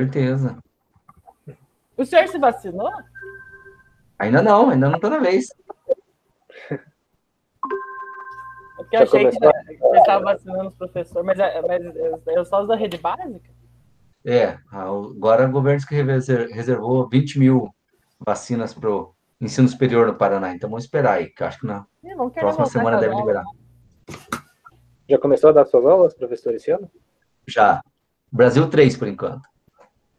certeza. O senhor se vacinou? Ainda não tô na vez. É porque eu Já achei que começou? você estava vacinando os professores, mas é só os da rede básica? Agora o governo que reservou 20 mil vacinas para o ensino superior no Paraná. Então vamos esperar aí, que eu acho que na Ih, não quero próxima voltar com semana as deve aulas. liberar. Já começou a dar suas aulas, professor, esse ano? Já. Brasil 3 por enquanto.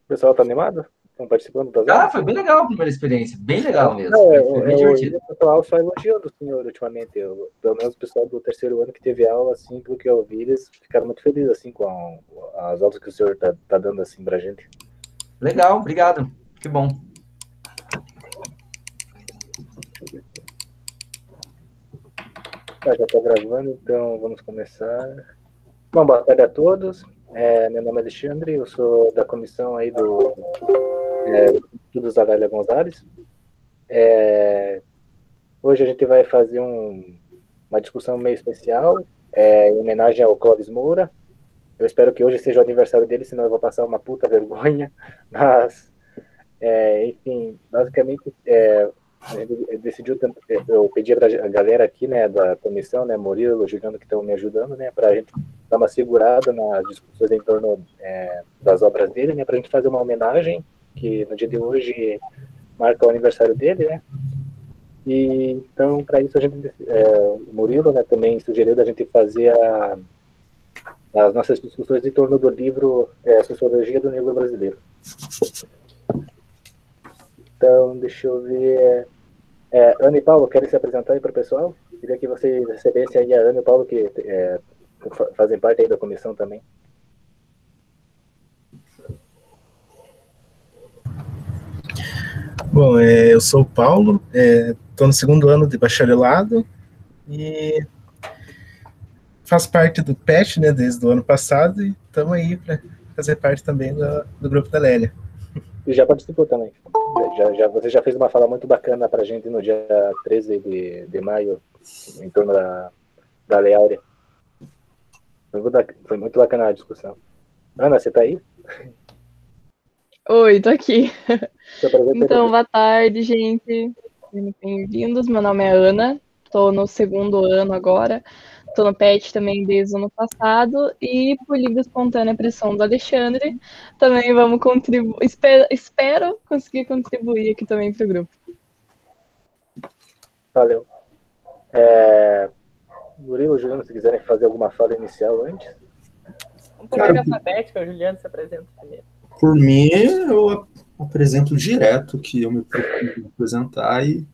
O pessoal tá animado? Estão participando das Ah, aulas? foi bem legal a primeira experiência. Bem legal mesmo. Não, Foi bem divertido. o pessoal só elogiando o senhor ultimamente. Pelo menos o pessoal do terceiro ano que teve aula, assim, pelo que eu vi, eles ficaram muito felizes, assim, com as aulas que o senhor tá dando, assim, pra gente. Legal, obrigado. Que bom. Já tá gravando, então vamos começar. Bom, boa tarde a todos. Meu nome é Alexandre, eu sou da comissão aí do Estudos da Lélia Gonzalez. Hoje a gente vai fazer uma discussão meio especial, em homenagem ao Clóvis Moura. Eu espero que hoje seja o aniversário dele, senão eu vou passar uma puta vergonha. Mas, enfim, basicamente, a gente decidiu, eu pedi para a galera aqui, né, da comissão, né, Murilo, Juliano, que estão me ajudando, né, para a gente dar uma segurada nas discussões em torno das obras dele, né, para a gente fazer uma homenagem, que no dia de hoje marca o aniversário dele, né. E então, para isso, o Murilo, né, também sugeriu da gente fazer as nossas discussões em torno do livro Sociologia do Negro Brasileiro. Então, deixa eu ver. Ana e Paulo, querem se apresentar aí para o pessoal? Queria que vocês recebessem aí a Ana e o Paulo, que fazem parte aí da comissão também. Bom, eu sou o Paulo, estou no segundo ano de bacharelado e faço parte do PET, né, desde o ano passado, e estamos aí para fazer parte também do grupo da Lélia. E já participou também. Você já fez uma fala muito bacana para a gente no dia 13 de maio, em torno da Lei Áurea. Foi muito bacana a discussão. Ana, você está aí? Oi, tô aqui. Se apresenta aí Então, boa tarde, gente. Bem-vindos. Meu nome é Ana, tô no segundo ano agora. Tô no PET também desde o ano passado. E por livre e espontânea pressão do Alexandre, também vamos contribuir. Espero conseguir contribuir aqui também para o grupo. Valeu. Murilo, Juliano, se quiserem fazer alguma fala inicial antes. Vamos por ordem alfabética, o Juliano se apresenta primeiro. Por mim, eu apresento direto que eu me propus apresentar e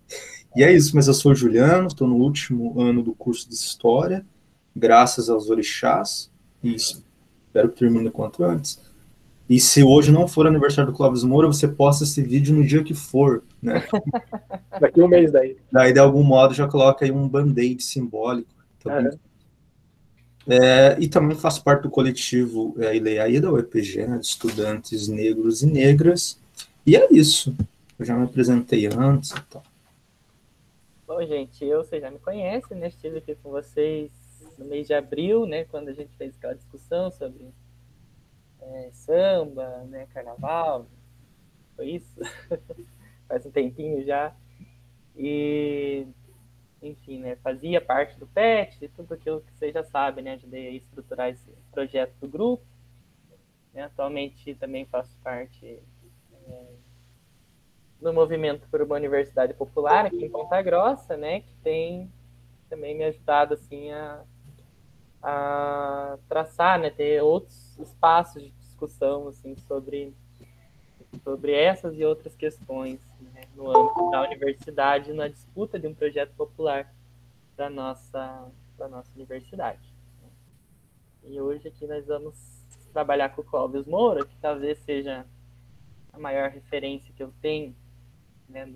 é isso. Mas eu sou o Juliano, estou no último ano do curso de História, graças aos orixás, e espero que termine o quanto antes. E se hoje não for aniversário do Clóvis Moura, você posta esse vídeo no dia que for, né? Daqui um mês daí. Daí, de algum modo, já coloca aí um band-aid simbólico. Então, e também faço parte do coletivo Ileaí da UEPG, né, de estudantes negros e negras. E é isso. Eu já me apresentei antes e tal. Bom, gente, vocês já me conhecem, né? Estive aqui com vocês no mês de abril, né? Quando a gente fez aquela discussão sobre samba, né? Carnaval. Foi isso? Faz um tempinho já. E, enfim, né? Fazia parte do PET, de tudo aquilo que vocês já sabem, né? Ajudei a estruturar esse projeto do grupo. Né? Atualmente também faço parte no movimento por uma universidade popular aqui em Ponta Grossa, né, que tem também me ajudado assim a traçar, né, ter outros espaços de discussão assim sobre essas e outras questões, né, no âmbito da universidade, na disputa de um projeto popular da nossa universidade. E hoje aqui nós vamos trabalhar com o Clóvis Moura, que talvez seja a maior referência que eu tenho, né,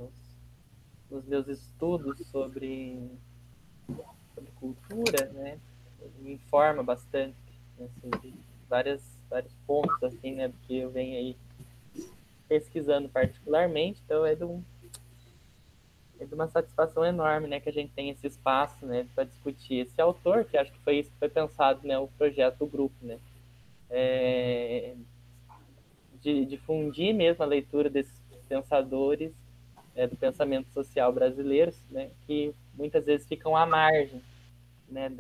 nos meus estudos sobre cultura, né, me informa bastante, né, sobre vários pontos, assim, né, do que eu venho aí pesquisando particularmente. Então é de uma satisfação enorme, né, que a gente tem esse espaço, né, para discutir esse autor, que acho que foi isso que foi pensado, né, o projeto do grupo, né, de difundir mesmo a leitura desses pensadores do pensamento social brasileiro, né, que muitas vezes ficam à margem, né,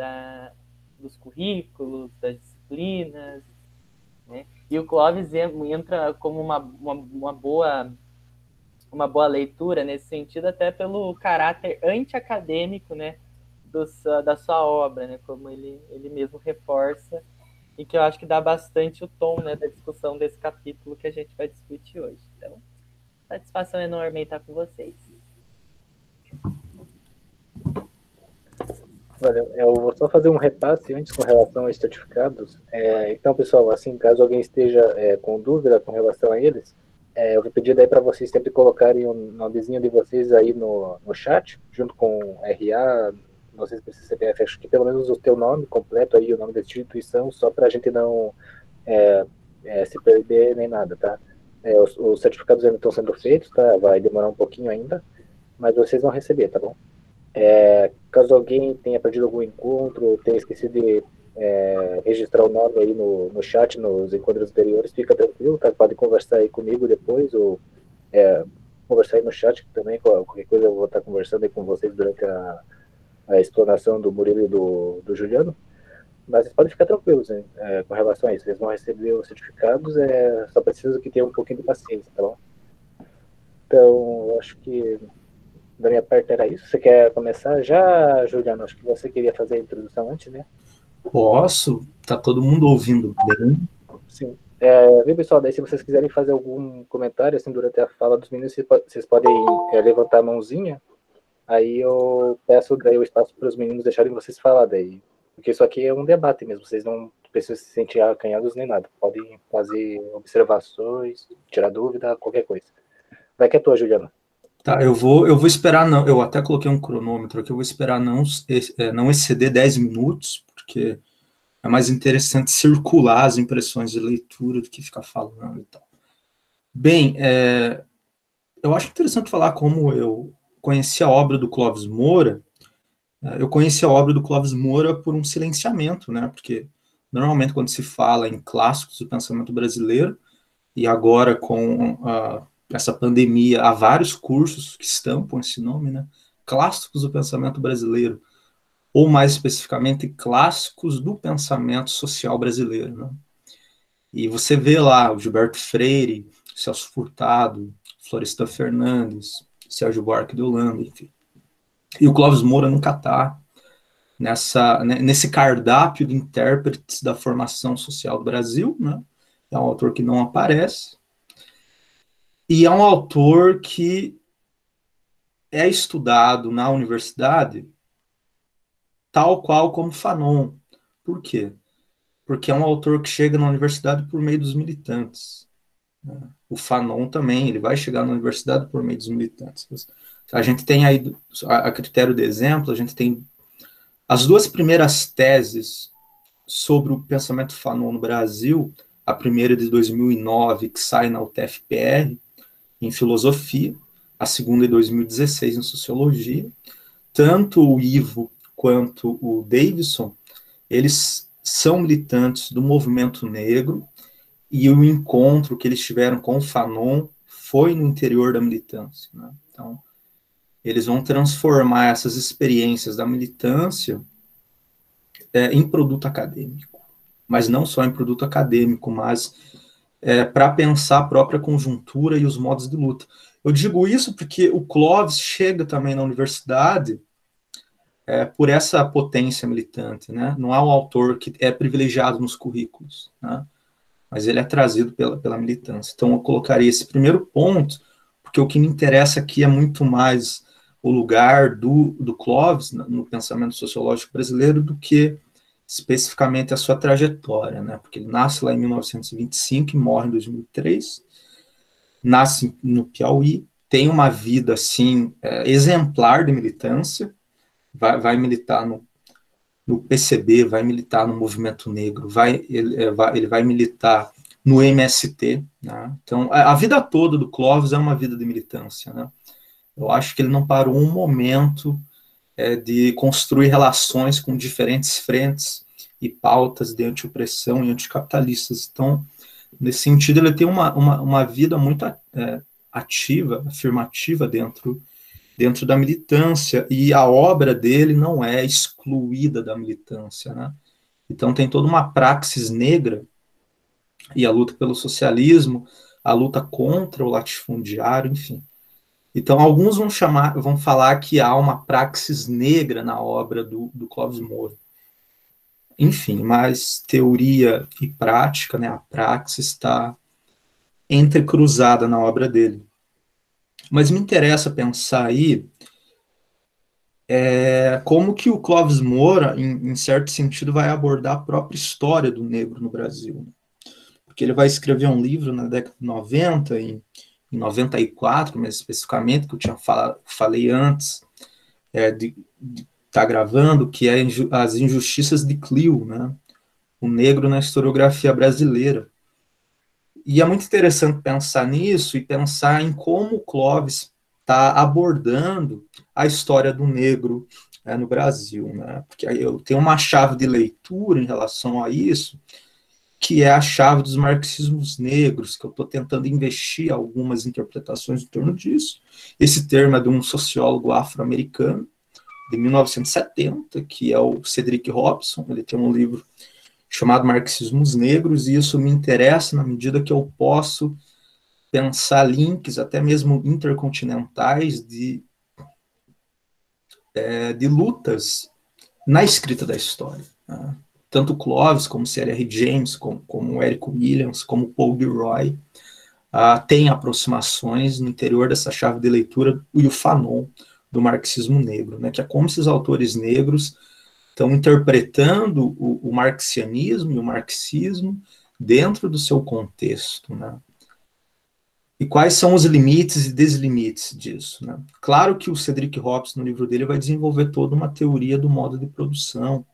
dos currículos, das disciplinas, né? E o Clóvis entra como uma boa leitura nesse sentido, até pelo caráter anti-acadêmico, né, da sua obra, né, como ele mesmo reforça, e que eu acho que dá bastante o tom, né, da discussão desse capítulo que a gente vai discutir hoje. Então, satisfação enorme estar com vocês. Valeu. Eu vou só fazer um repasse antes com relação aos certificados. Então, pessoal, assim, caso alguém esteja com dúvida com relação a eles, eu vou pedir daí para vocês sempre colocarem o nomezinho de vocês aí no chat, junto com RA, não sei se precisa CPF, acho que pelo menos o teu nome completo aí, o nome da instituição, só para a gente não se perder nem nada, tá? Os certificados ainda estão sendo feitos, tá? Vai demorar um pouquinho ainda, mas vocês vão receber, tá bom? Caso alguém tenha perdido algum encontro, tenha esquecido de registrar o nome aí no chat, nos encontros anteriores, fica tranquilo, tá? Pode conversar aí comigo depois, ou conversar aí no chat também, qualquer coisa eu vou estar conversando aí com vocês durante a explanação do Murilo e do Juliano, mas vocês podem ficar tranquilos, hein, com relação a isso, vocês vão receber os certificados, só preciso que tenham um pouquinho de paciência, tá bom? Então, eu acho que da minha parte era isso. Você quer começar já, Juliano? Acho que você queria fazer a introdução antes, né? Posso? Tá todo mundo ouvindo bem? Sim. Viu, pessoal? Daí, se vocês quiserem fazer algum comentário assim, durante a fala dos meninos, vocês podem levantar a mãozinha. Aí eu peço daí o espaço para os meninos deixarem vocês falar daí. Porque isso aqui é um debate mesmo. Vocês não precisam se sentir acanhados nem nada. Podem fazer observações, tirar dúvida, qualquer coisa. Vai que é tua, Juliana. Tá, eu vou esperar, não. Eu até coloquei um cronômetro aqui, eu vou esperar não exceder 10 minutos, porque é mais interessante circular as impressões de leitura do que ficar falando e tal. Bem, eu acho interessante falar como eu conheci a obra do Clóvis Moura. Eu conheci a obra do Clóvis Moura por um silenciamento, né? Porque normalmente quando se fala em clássicos do pensamento brasileiro, e agora com essa pandemia, há vários cursos que estampam esse nome, né? Clássicos do pensamento brasileiro, ou mais especificamente, clássicos do pensamento social brasileiro, né? E você vê lá o Gilberto Freire, Celso Furtado, Florestan Fernandes, Sérgio Buarque de Holanda, enfim. E o Clóvis Moura nunca está nesse cardápio de intérpretes da formação social do Brasil, né? É um autor que não aparece. E é um autor que é estudado na universidade tal qual como Fanon. Por quê? Porque é um autor que chega na universidade por meio dos militantes. O Fanon também, ele vai chegar na universidade por meio dos militantes. A gente tem aí, a critério de exemplo, a gente tem as duas primeiras teses sobre o pensamento Fanon no Brasil, a primeira de 2009, que sai na UTFPR, em filosofia, a segunda de 2016 em sociologia. Tanto o Ivo quanto o Davidson, eles são militantes do movimento negro, e o encontro que eles tiveram com o Fanon foi no interior da militância, né? Então, eles vão transformar essas experiências da militância em produto acadêmico, mas não só em produto acadêmico, mas para pensar a própria conjuntura e os modos de luta. Eu digo isso porque o Clóvis chega também na universidade por essa potência militante, né? Não é um autor que é privilegiado nos currículos, né? Mas ele é trazido pela militância. Então eu colocaria esse primeiro ponto, porque o que me interessa aqui é muito mais o lugar do Clóvis no pensamento sociológico brasileiro do que especificamente a sua trajetória, né? Porque ele nasce lá em 1925 e morre em 2003, nasce no Piauí, tem uma vida, assim, exemplar de militância, vai militar no PCB, vai militar no movimento negro, ele vai militar no MST, né? Então, a vida toda do Clóvis é uma vida de militância, né? Eu acho que ele não parou um momento de construir relações com diferentes frentes e pautas de anti-opressão e anticapitalistas. Então, Nesse sentido, ele tem uma vida muito ativa, afirmativa dentro da militância, e a obra dele não é excluída da militância, né? Então tem toda uma praxis negra, e a luta pelo socialismo, a luta contra o latifundiário, enfim. Então alguns vão falar que há uma praxis negra na obra do Clóvis Moura. Enfim, mas teoria e prática, né, a praxis está entrecruzada na obra dele. Mas me interessa pensar aí como que o Clóvis Moura, em certo sentido, vai abordar a própria história do negro no Brasil. Porque ele vai escrever um livro na década de 90, em 94, mais especificamente, que eu falei antes de estar gravando, que é As Injustiças de Clio, né? O negro na historiografia brasileira. E é muito interessante pensar nisso e pensar em como o Clóvis está abordando a história do negro no Brasil, né? Porque aí eu tenho uma chave de leitura em relação a isso, que é a chave dos marxismos negros, que eu estou tentando investir algumas interpretações em torno disso. Esse termo é de um sociólogo afro-americano, de 1970, que é o Cedric Robson. Ele tem um livro chamado Marxismos Negros, e isso me interessa na medida que eu posso pensar links, até mesmo intercontinentais, de lutas na escrita da história, né? Tanto Clóvis, como C.L.R. James, como Eric Williams, como Paul Gilroy, têm aproximações no interior dessa chave de leitura, e o Fanon, do marxismo negro, né? Que é como esses autores negros estão interpretando o marxianismo e o marxismo dentro do seu contexto, né? E quais são os limites e deslimites disso, né? Claro que o Cedric Robson, no livro dele, vai desenvolver toda uma teoria do modo de produção,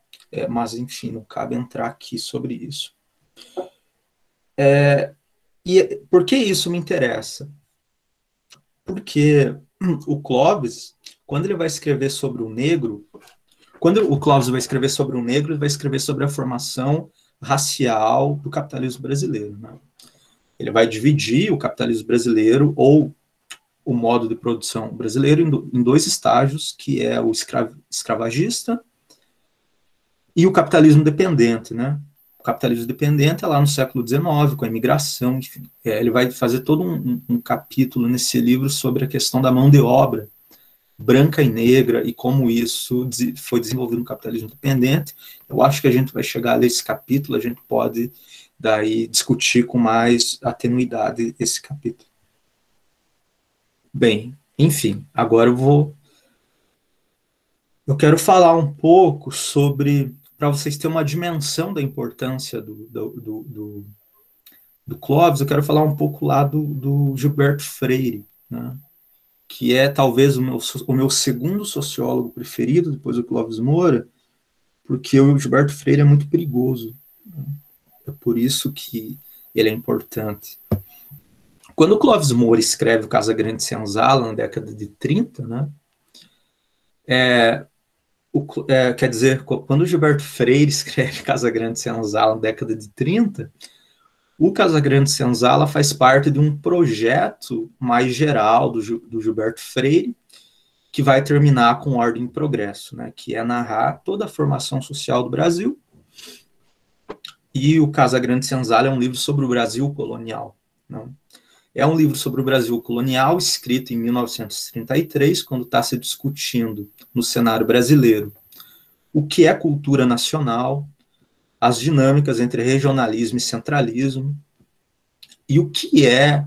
mas, enfim, não cabe entrar aqui sobre isso. E por que isso me interessa? Porque o Clóvis, quando ele vai escrever sobre o negro, quando o Clóvis vai escrever sobre o negro, ele vai escrever sobre a formação racial do capitalismo brasileiro, né? Ele vai dividir o capitalismo brasileiro, ou o modo de produção brasileiro, em dois estágios, que é o escravagista e o capitalismo dependente, né? O capitalismo dependente é lá no século XIX, com a imigração, enfim. Ele vai fazer todo um capítulo nesse livro sobre a questão da mão de obra branca e negra, e como isso foi desenvolvido no capitalismo dependente. Eu acho que a gente vai chegar a ler esse capítulo, a gente pode daí discutir com mais atenuidade esse capítulo. Bem, enfim, agora eu quero falar um pouco sobre, para vocês terem uma dimensão da importância do Clóvis, eu quero falar um pouco lá do Gilberto Freire, né? Que é talvez o meu segundo sociólogo preferido, depois do Clóvis Moura, porque o Gilberto Freire é muito perigoso, né? É por isso que ele é importante. Quando o Clóvis Moura escreve o Casagrande Senzala, na década de 30, né, quer dizer, quando o Gilberto Freire escreve Casagrande Senzala, na década de 30, o Casagrande Senzala faz parte de um projeto mais geral do Gilberto Freire, que vai terminar com Ordem e Progresso, né, que é narrar toda a formação social do Brasil. E o Casagrande Senzala é um livro sobre o Brasil colonial, né? É um livro sobre o Brasil colonial, escrito em 1933, quando está se discutindo no cenário brasileiro o que é cultura nacional, as dinâmicas entre regionalismo e centralismo, e o que é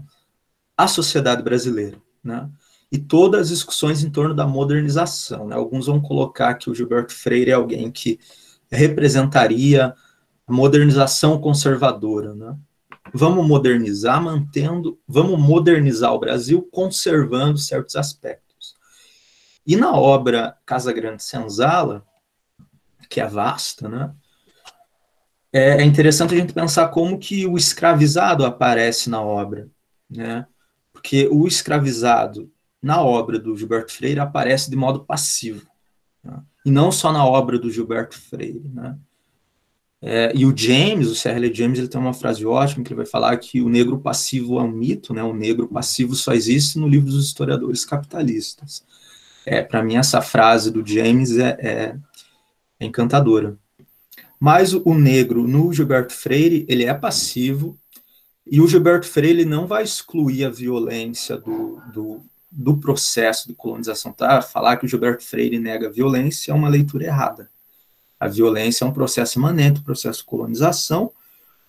a sociedade brasileira, né? E todas as discussões em torno da modernização, né? Alguns vão colocar que o Gilberto Freire é alguém que representaria a modernização conservadora, né? Vamos modernizar vamos modernizar o Brasil conservando certos aspectos. E na obra Casagrande Senzala, que é vasta, né? É interessante a gente pensar como que o escravizado aparece na obra, né? Porque o escravizado, na obra do Gilberto Freire, aparece de modo passivo, né? E não só na obra do Gilberto Freire, né? E o James, o C.R.L. James, ele tem uma frase ótima, que ele vai falar que o negro passivo é um mito, né? O negro passivo só existe no livro dos historiadores capitalistas. Para mim, essa frase do James é encantadora. Mas o negro, no Gilberto Freire, ele é passivo, e o Gilberto Freire ele não vai excluir a violência do processo de colonização. Tá? Falar que o Gilberto Freire nega a violência é uma leitura errada. A violência é um processo imanente, um processo de colonização,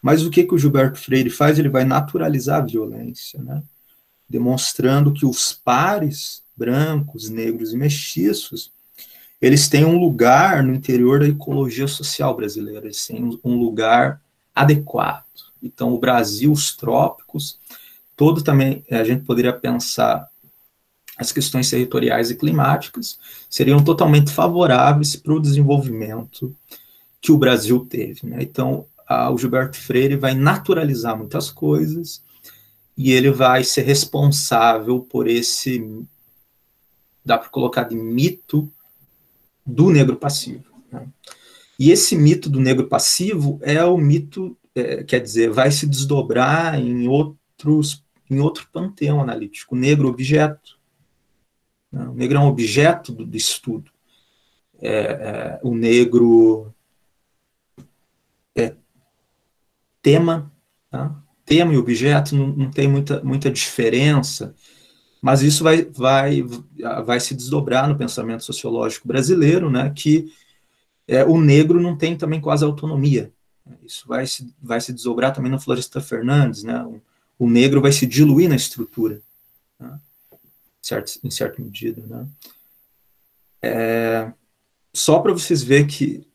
mas o que o Gilberto Freire faz? Ele vai naturalizar a violência, né? Demonstrando que os pares, brancos, negros e mestiços, eles têm um lugar no interior da ecologia social brasileira, eles têm um lugar adequado. Então, o Brasil, os trópicos, todo também, a gente poderia pensar as questões territoriais e climáticas, seriam totalmente favoráveis para o desenvolvimento que o Brasil teve, né? Então, o Gilberto Freire vai naturalizar muitas coisas e ele vai ser responsável por esse, dá para colocar de mito, do negro passivo. Né? E esse mito do negro passivo é o mito, quer dizer, vai se desdobrar em outro panteão analítico, o negro objeto. Né? O negro é um objeto do estudo. O negro é tema, tá? Tema e objeto não tem muita diferença, mas isso vai se desdobrar no pensamento sociológico brasileiro, né, que o negro não tem também quase autonomia. Isso vai se desdobrar também no Florestan Fernandes, né, o negro vai se diluir na estrutura, né, em certa medida. Né. Só para vocês verem que,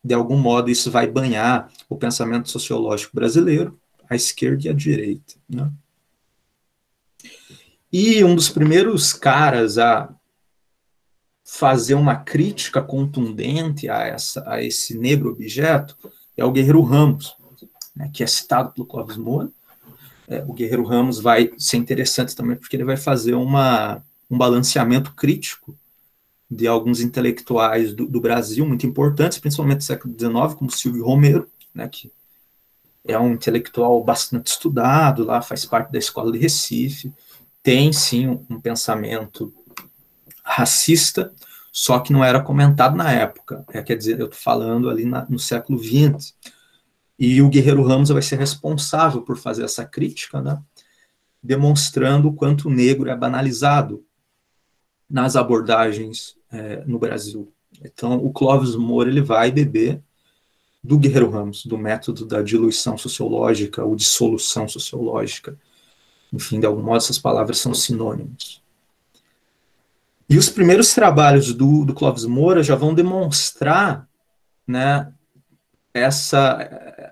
de algum modo, isso vai banhar o pensamento sociológico brasileiro, a esquerda e a direita, né. E um dos primeiros caras a fazer uma crítica contundente a esse negro objeto é o Guerreiro Ramos, né, que é citado pelo Clóvis Moura. O Guerreiro Ramos vai ser interessante também porque ele vai fazer um balanceamento crítico de alguns intelectuais do Brasil muito importantes, principalmente do século XIX, como Silvio Romero, né, que é um intelectual bastante estudado, lá faz parte da Escola de Recife, tem, sim, um pensamento racista, só que não era comentado na época. Quer dizer, eu estou falando ali no século XX. E o Guerreiro Ramos vai ser responsável por fazer essa crítica, né, demonstrando o quanto o negro é banalizado nas abordagens no Brasil. Então, o Clóvis Moura ele vai beber do Guerreiro Ramos, do método da diluição sociológica ou dissolução sociológica. Enfim, de algum modo, essas palavras são sinônimos. E os primeiros trabalhos do Clóvis Moura já vão demonstrar, né,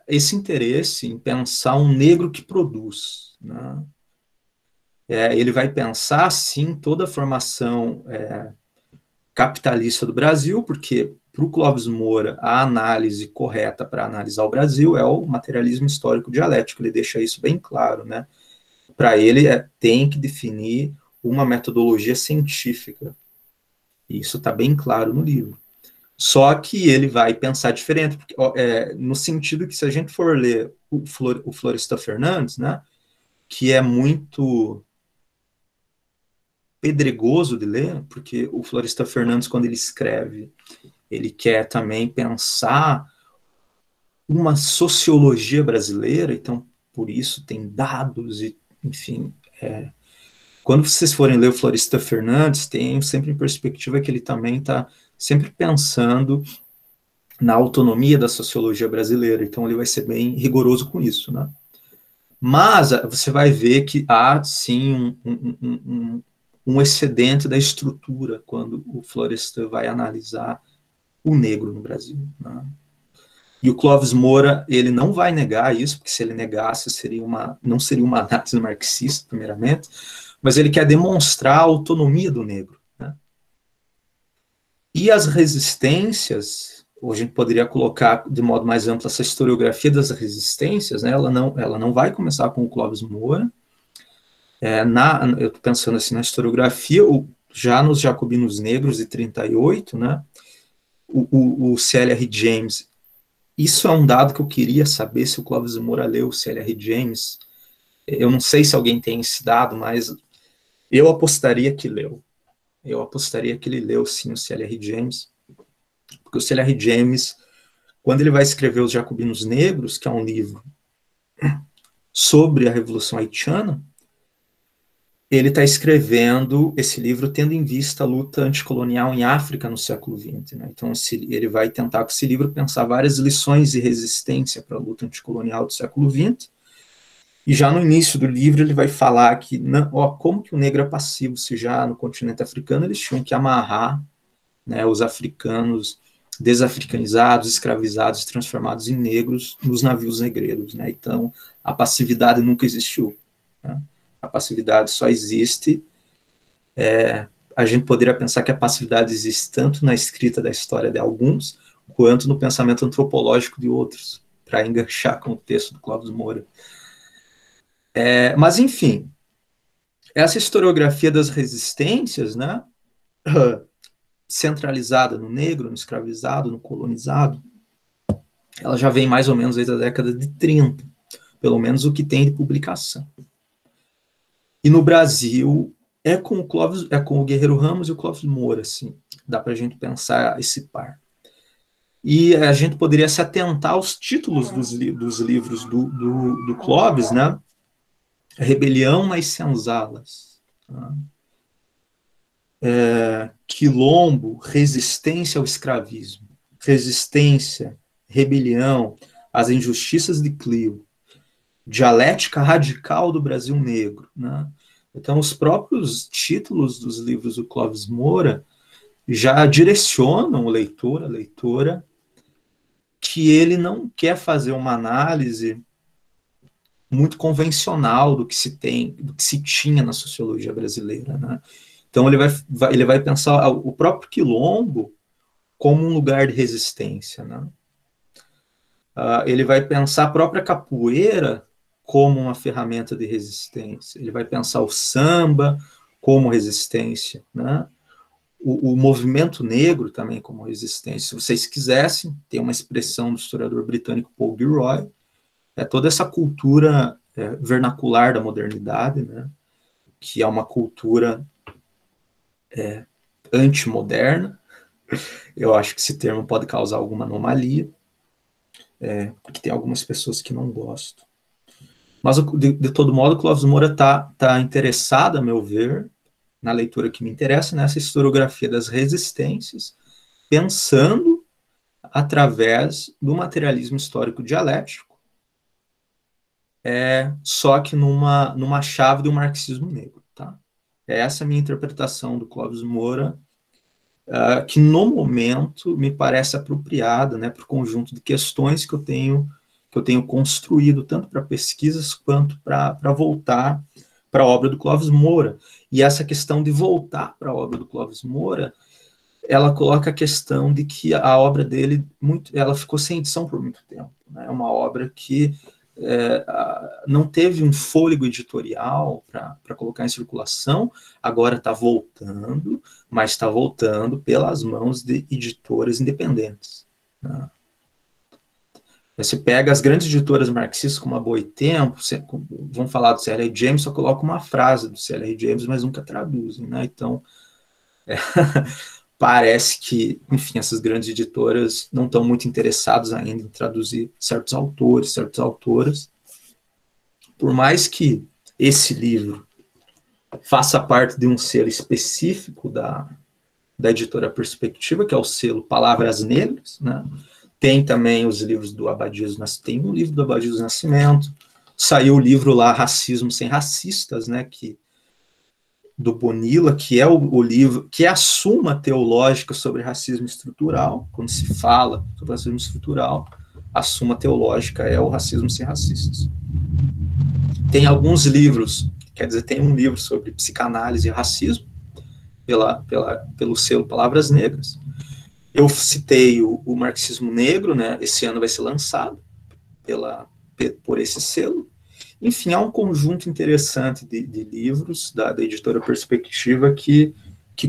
esse interesse em pensar um negro que produz. Né? Ele vai pensar, sim, toda a formação capitalista do Brasil, porque, para o Clóvis Moura, a análise correta para analisar o Brasil é o materialismo histórico dialético. Ele deixa isso bem claro, né? Para ele, tem que definir uma metodologia científica. Isso está bem claro no livro. Só que ele vai pensar diferente, porque, no sentido que, se a gente for ler o Florestan Fernandes, né, que é muito pedregoso de ler, porque o Florestan Fernandes, quando ele escreve, ele quer também pensar uma sociologia brasileira, então, por isso, tem dados e enfim, quando vocês forem ler o Florestan Fernandes, tenham sempre em perspectiva que ele também está sempre pensando na autonomia da sociologia brasileira, então ele vai ser bem rigoroso com isso, né? Mas você vai ver que há, sim, um excedente da estrutura quando o Florestan vai analisar o negro no Brasil, né? E o Clóvis Moura, ele não vai negar isso, porque se ele negasse, não seria uma análise marxista, primeiramente, mas ele quer demonstrar a autonomia do negro. Né? E as resistências, ou a gente poderia colocar de modo mais amplo essa historiografia das resistências, né? ela não vai começar com o Clóvis Moura. Eu estou pensando assim na historiografia, já nos Jacobinos Negros de 38, né? O C.L.R. James isso é um dado que eu queria saber se o Clóvis Moura leu o C.L.R. James. Eu não sei se alguém tem esse dado, mas eu apostaria que leu. Eu apostaria que ele leu, sim, o C.L.R. James, porque o C.L.R. James, quando ele vai escrever Os Jacobinos Negros, que é um livro sobre a Revolução Haitiana, ele está escrevendo esse livro tendo em vista a luta anticolonial em África no século XX. Né? Então, ele vai tentar, com esse livro, pensar várias lições de resistência para a luta anticolonial do século XX. E já no início do livro, ele vai falar que, como que o negro é passivo, se já no continente africano eles tinham que amarrar, né, os africanos desafricanizados, escravizados, transformados em negros nos navios negreiros. Né? Então, a passividade nunca existiu. Né? A passividade só existe. A gente poderia pensar que a passividade existe tanto na escrita da história de alguns, quanto no pensamento antropológico de outros, para enganchar com o texto do Clóvis Moura. Mas, enfim, essa historiografia das resistências, né, centralizada no negro, no escravizado, no colonizado, ela já vem mais ou menos desde a década de 30, pelo menos o que tem de publicação. E no Brasil, é com o Guerreiro Ramos e o Clóvis Moura, assim, dá para a gente pensar esse par. E a gente poderia se atentar aos títulos dos livros do Clóvis, né? Rebelião nas Senzalas, tá? Quilombo, resistência ao escravismo, resistência, rebelião, as injustiças de Clio, dialética radical do Brasil negro, né? Então, os próprios títulos dos livros do Clóvis Moura já direcionam o leitor, a leitora, que ele não quer fazer uma análise muito convencional do que se tem, do que se tinha na sociologia brasileira, né? Então ele vai pensar o próprio quilombo como um lugar de resistência, né? Ele vai pensar a própria capoeira como uma ferramenta de resistência. Ele vai pensar o samba como resistência, né? O movimento negro também como resistência. Se vocês quisessem, tem uma expressão do historiador britânico Paul Gilroy, toda essa cultura vernacular da modernidade, né, que é uma cultura antimoderna. Eu acho que esse termo pode causar alguma anomalia, porque tem algumas pessoas que não gostam. Mas, de todo modo, o Clóvis Moura está interessado, a meu ver, na leitura que me interessa, nessa historiografia das resistências, pensando através do materialismo histórico dialético, só que numa chave do marxismo negro. Tá? Essa é a minha interpretação do Clóvis Moura, que no momento me parece apropriada, né, para o conjunto de questões que eu tenho construído, tanto para pesquisas quanto para voltar para a obra do Clóvis Moura. E essa questão de voltar para a obra do Clóvis Moura, ela coloca a questão de que a obra dele ela ficou sem edição por muito tempo. Né? É uma obra que não teve um fôlego editorial para colocar em circulação, agora está voltando, mas está voltando pelas mãos de editoras independentes. Né? Você pega as grandes editoras marxistas como a Boitempo, vão falar do C.L.R. James, só coloca uma frase do C.L.R. James, mas nunca traduzem, né? Então, parece que, enfim, essas grandes editoras não estão muito interessadas ainda em traduzir certos autores, certas autoras. Por mais que esse livro faça parte de um selo específico da editora Perspectiva, que é o selo Palavras Negras, né? Tem também os livros do Abadias, tem um livro do Abadias Nascimento, saiu o livro lá, Racismo Sem Racistas, né, do Bonilla, que é o livro, que é a suma teológica sobre racismo estrutural. Quando se fala sobre racismo estrutural, a suma teológica é o Racismo Sem Racistas. Tem alguns livros, quer dizer, tem um livro sobre psicanálise e racismo, pelo selo Palavras Negras. Eu citei o Marxismo Negro, né? Esse ano vai ser lançado por esse selo. Enfim, há um conjunto interessante de livros da editora Perspectiva que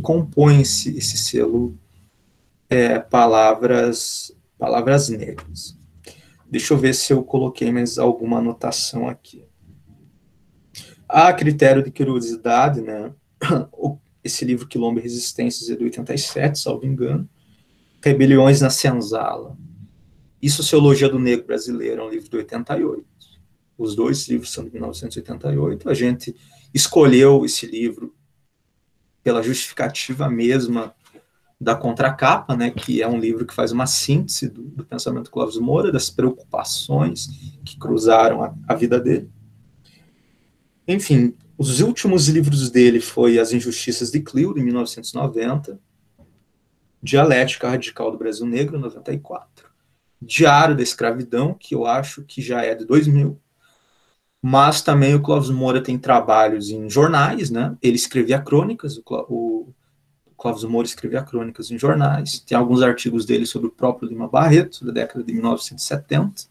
compõem esse selo Palavras Negras. Deixa eu ver se eu coloquei mais alguma anotação aqui. A critério de curiosidade, né? Esse livro Quilombo e Resistências é de 87, salvo engano. Rebeliões na Senzala e Sociologia do Negro Brasileiro, é um livro de 88. Os dois livros são de 1988. A gente escolheu esse livro pela justificativa mesma da contracapa, né, que é um livro que faz uma síntese do pensamento Clóvis Moura, das preocupações que cruzaram a vida dele. Enfim, os últimos livros dele foi As Injustiças de Clio, de 1990, Dialética Radical do Brasil Negro, 94, Diário da Escravidão, que eu acho que já é de 2000, mas também o Clóvis Moura tem trabalhos em jornais, né? Ele escrevia crônicas, o Clóvis Moura escrevia crônicas em jornais, tem alguns artigos dele sobre o próprio Lima Barreto, da década de 1970,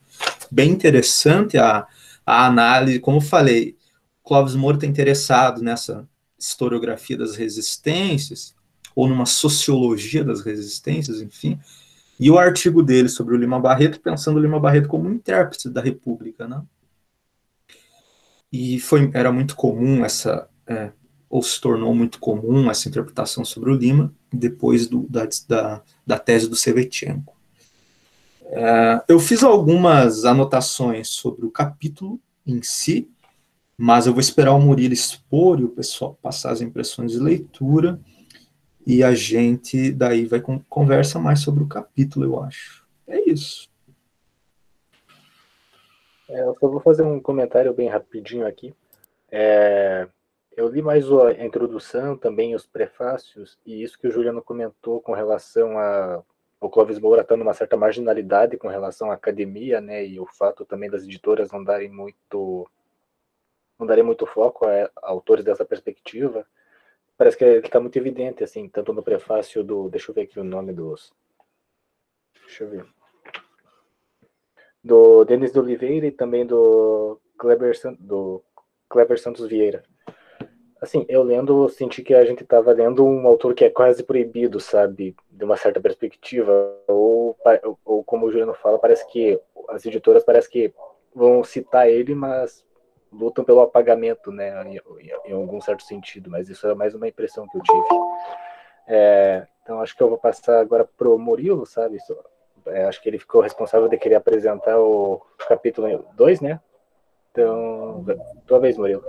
bem interessante a análise, como eu falei, Clóvis Moura está interessado nessa historiografia das resistências, ou numa sociologia das resistências, enfim, e o artigo dele sobre o Lima Barreto, pensando o Lima Barreto como um intérprete da República, né? E era muito comum ou se tornou muito comum essa interpretação sobre o Lima, depois da tese do Shevchenko. Eu fiz algumas anotações sobre o capítulo em si, mas eu vou esperar o Murilo expor e o pessoal passar as impressões de leitura, e a gente daí vai conversa mais sobre o capítulo, eu acho. É isso. Eu só vou fazer um comentário bem rapidinho aqui. Eu li mais a introdução, também os prefácios, e isso que o Juliano comentou com relação ao Clóvis Moura estar numa certa marginalidade com relação à academia, né, e o fato também das editoras não darem muito foco a autores dessa perspectiva. Parece que ele está muito evidente, assim, tanto no prefácio deixa eu ver aqui o nome do Denis de Oliveira e também do Kleber Santos Vieira. Assim, eu lendo, senti que a gente estava lendo um autor que é quase proibido, sabe, de uma certa perspectiva, ou como o Juliano fala, parece que as editoras vão citar ele, mas lutam pelo apagamento, né, em algum certo sentido, mas isso é mais uma impressão que eu tive. Então acho que eu vou passar agora pro Murilo, sabe, acho que ele ficou responsável de querer apresentar o capítulo 2, né, então, tua vez, Murilo.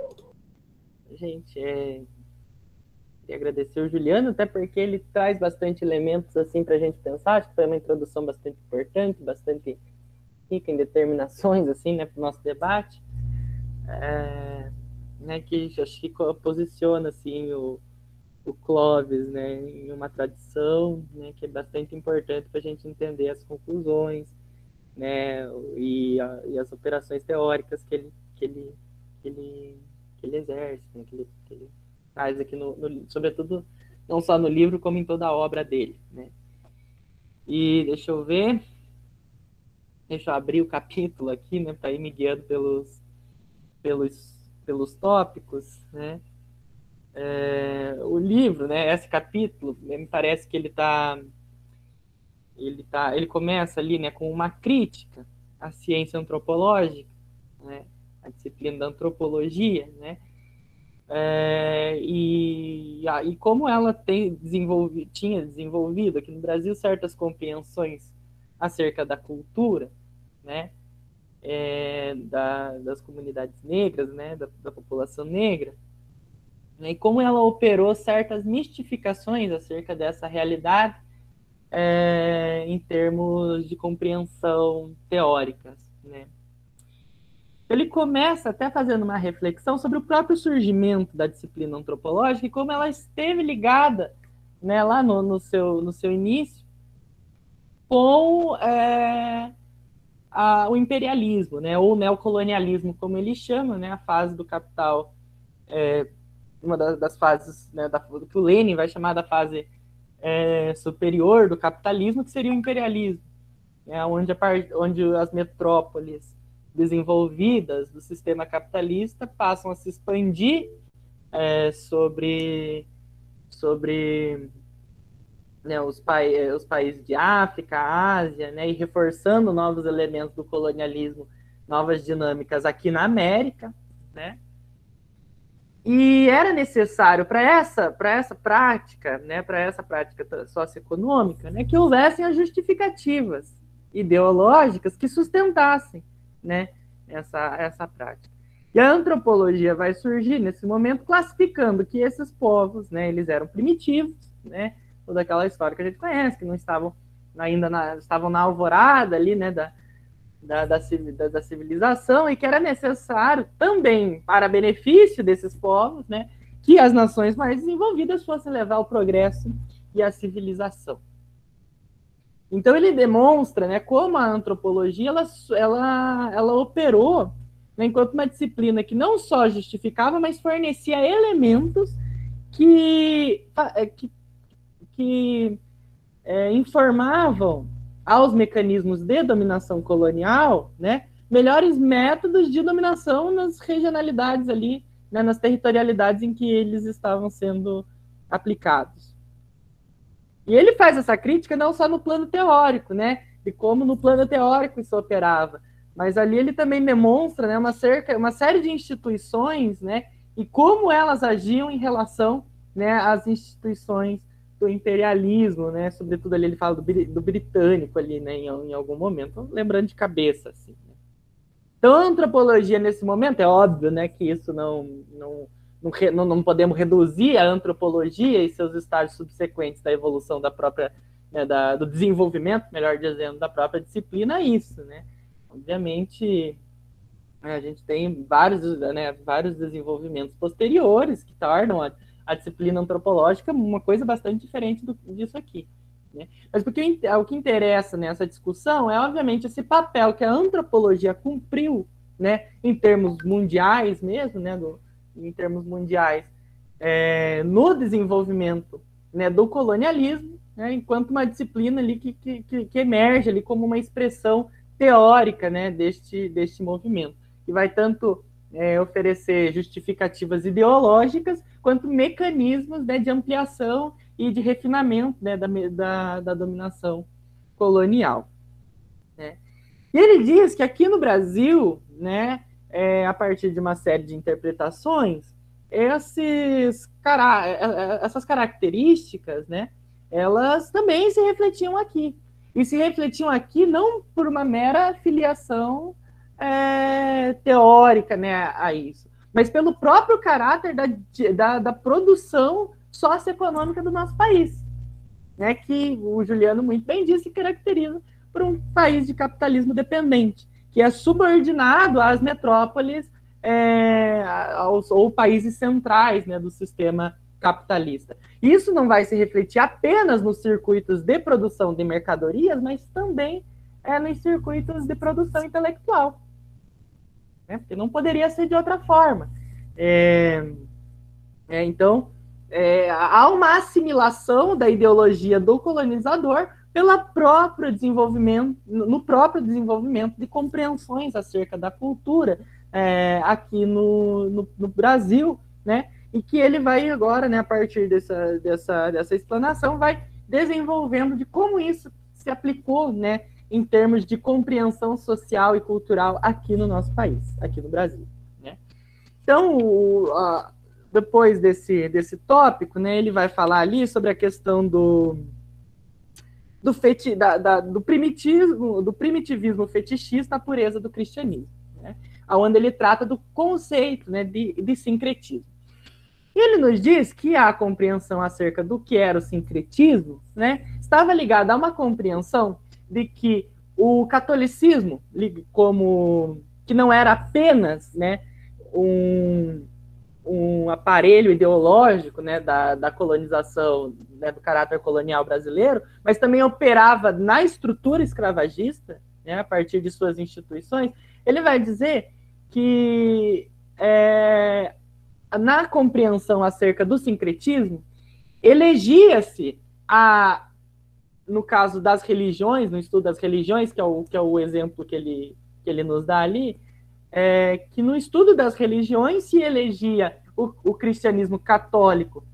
Gente, queria agradecer o Juliano, até porque ele traz bastante elementos assim para a gente pensar, acho que foi uma introdução bastante importante, bastante rica em determinações, assim, né, para o nosso debate, né, que acho que posiciona, assim, o Clóvis, né, em uma tradição, né, que é bastante importante para a gente entender as conclusões, né, e as operações teóricas que ele exerce, né, que ele traz aqui, sobretudo, não só no livro, como em toda a obra dele, né. E deixa eu abrir o capítulo aqui, né, para ir me guiando pelos tópicos, né. O livro, né, esse capítulo, me parece que ele começa ali, né, com uma crítica à ciência antropológica, né, a disciplina da antropologia, né, e como ela tinha desenvolvido aqui no Brasil certas compreensões acerca da cultura, né, das comunidades negras, né, da população negra, né, e como ela operou certas mistificações acerca dessa realidade em termos de compreensão teóricas, né. Ele começa até fazendo uma reflexão sobre o próprio surgimento da disciplina antropológica e como ela esteve ligada, né, lá no seu início com o imperialismo, né, ou neocolonialismo, como ele chama, né, a fase do capital, uma das fases, né, que o Lenin vai chamar da fase superior do capitalismo, que seria o imperialismo, né, onde as metrópoles desenvolvidas do sistema capitalista passam a se expandir sobre né, os países de África, Ásia, né, e reforçando novos elementos do colonialismo, novas dinâmicas aqui na América, né? E era necessário para essa prática, né, para essa prática socioeconômica, né, que houvessem as justificativas ideológicas que sustentassem, né, essa prática. E a antropologia vai surgir nesse momento classificando que esses povos, né, eles eram primitivos, né, toda aquela história que a gente conhece, que não estavam estavam na alvorada ali, né, da civilização, e que era necessário também, para benefício desses povos, né, que as nações mais desenvolvidas fossem levar o progresso e a civilização. Então ele demonstra, né, como a antropologia ela operou, né, enquanto uma disciplina que não só justificava, mas fornecia elementos que informavam aos mecanismos de dominação colonial, né, melhores métodos de dominação nas regionalidades ali, né, nas territorialidades em que eles estavam sendo aplicados. E ele faz essa crítica não só no plano teórico, né, de como no plano teórico isso operava, mas ali ele também demonstra, né, uma série de instituições, né, e como elas agiam em relação, né, às instituições do imperialismo, né? Sobretudo ali ele fala do britânico ali, né? Em algum momento, lembrando de cabeça, assim. Né? Então, a antropologia nesse momento é óbvio, né? Que isso não podemos reduzir a antropologia e seus estágios subsequentes da evolução da própria, né, do desenvolvimento, melhor dizendo, da própria disciplina a isso, né? Obviamente, a gente tem vários desenvolvimentos posteriores que tornam a disciplina antropológica uma coisa bastante diferente disso aqui. Né? Mas o que interessa nessa discussão é, obviamente, esse papel que a antropologia cumpriu, né, em termos mundiais mesmo, né, em termos mundiais, no desenvolvimento, né, do colonialismo, né, enquanto uma disciplina ali que emerge ali como uma expressão teórica, né, deste movimento, que vai tanto oferecer justificativas ideológicas, quanto mecanismos, né, de ampliação e de refinamento, né, da dominação colonial. Né? E ele diz que aqui no Brasil, né, a partir de uma série de interpretações, essas características, né, elas também se refletiam aqui. E se refletiam aqui não por uma mera filiação teórica, né, a isso, mas pelo próprio caráter da produção socioeconômica do nosso país, né, que o Juliano muito bem disse, caracteriza por um país de capitalismo dependente, que é subordinado às metrópoles ou países centrais, né, do sistema capitalista. Isso não vai se refletir apenas nos circuitos de produção de mercadorias, mas também nos circuitos de produção intelectual. Né? Porque não poderia ser de outra forma. Então, há uma assimilação da ideologia do colonizador no próprio desenvolvimento de compreensões acerca da cultura aqui no Brasil, né? E que ele vai agora, né, a partir dessa explanação, vai desenvolvendo de como isso se aplicou, né, em termos de compreensão social e cultural aqui no nosso país, aqui no Brasil. Né? Então, depois desse tópico, né, ele vai falar ali sobre a questão do primitivismo fetichista à pureza do cristianismo, né, onde ele trata do conceito, né, de sincretismo. E ele nos diz que a compreensão acerca do que era o sincretismo, né, estava ligada a uma compreensão de que o catolicismo, como que não era apenas, né, um aparelho ideológico, né, da colonização, né, do caráter colonial brasileiro, mas também operava na estrutura escravagista, né, a partir de suas instituições. Ele vai dizer que na compreensão acerca do sincretismo, elegia-se no caso das religiões, no estudo das religiões, que é o exemplo que ele nos dá ali, que no estudo das religiões se elegia o cristianismo católico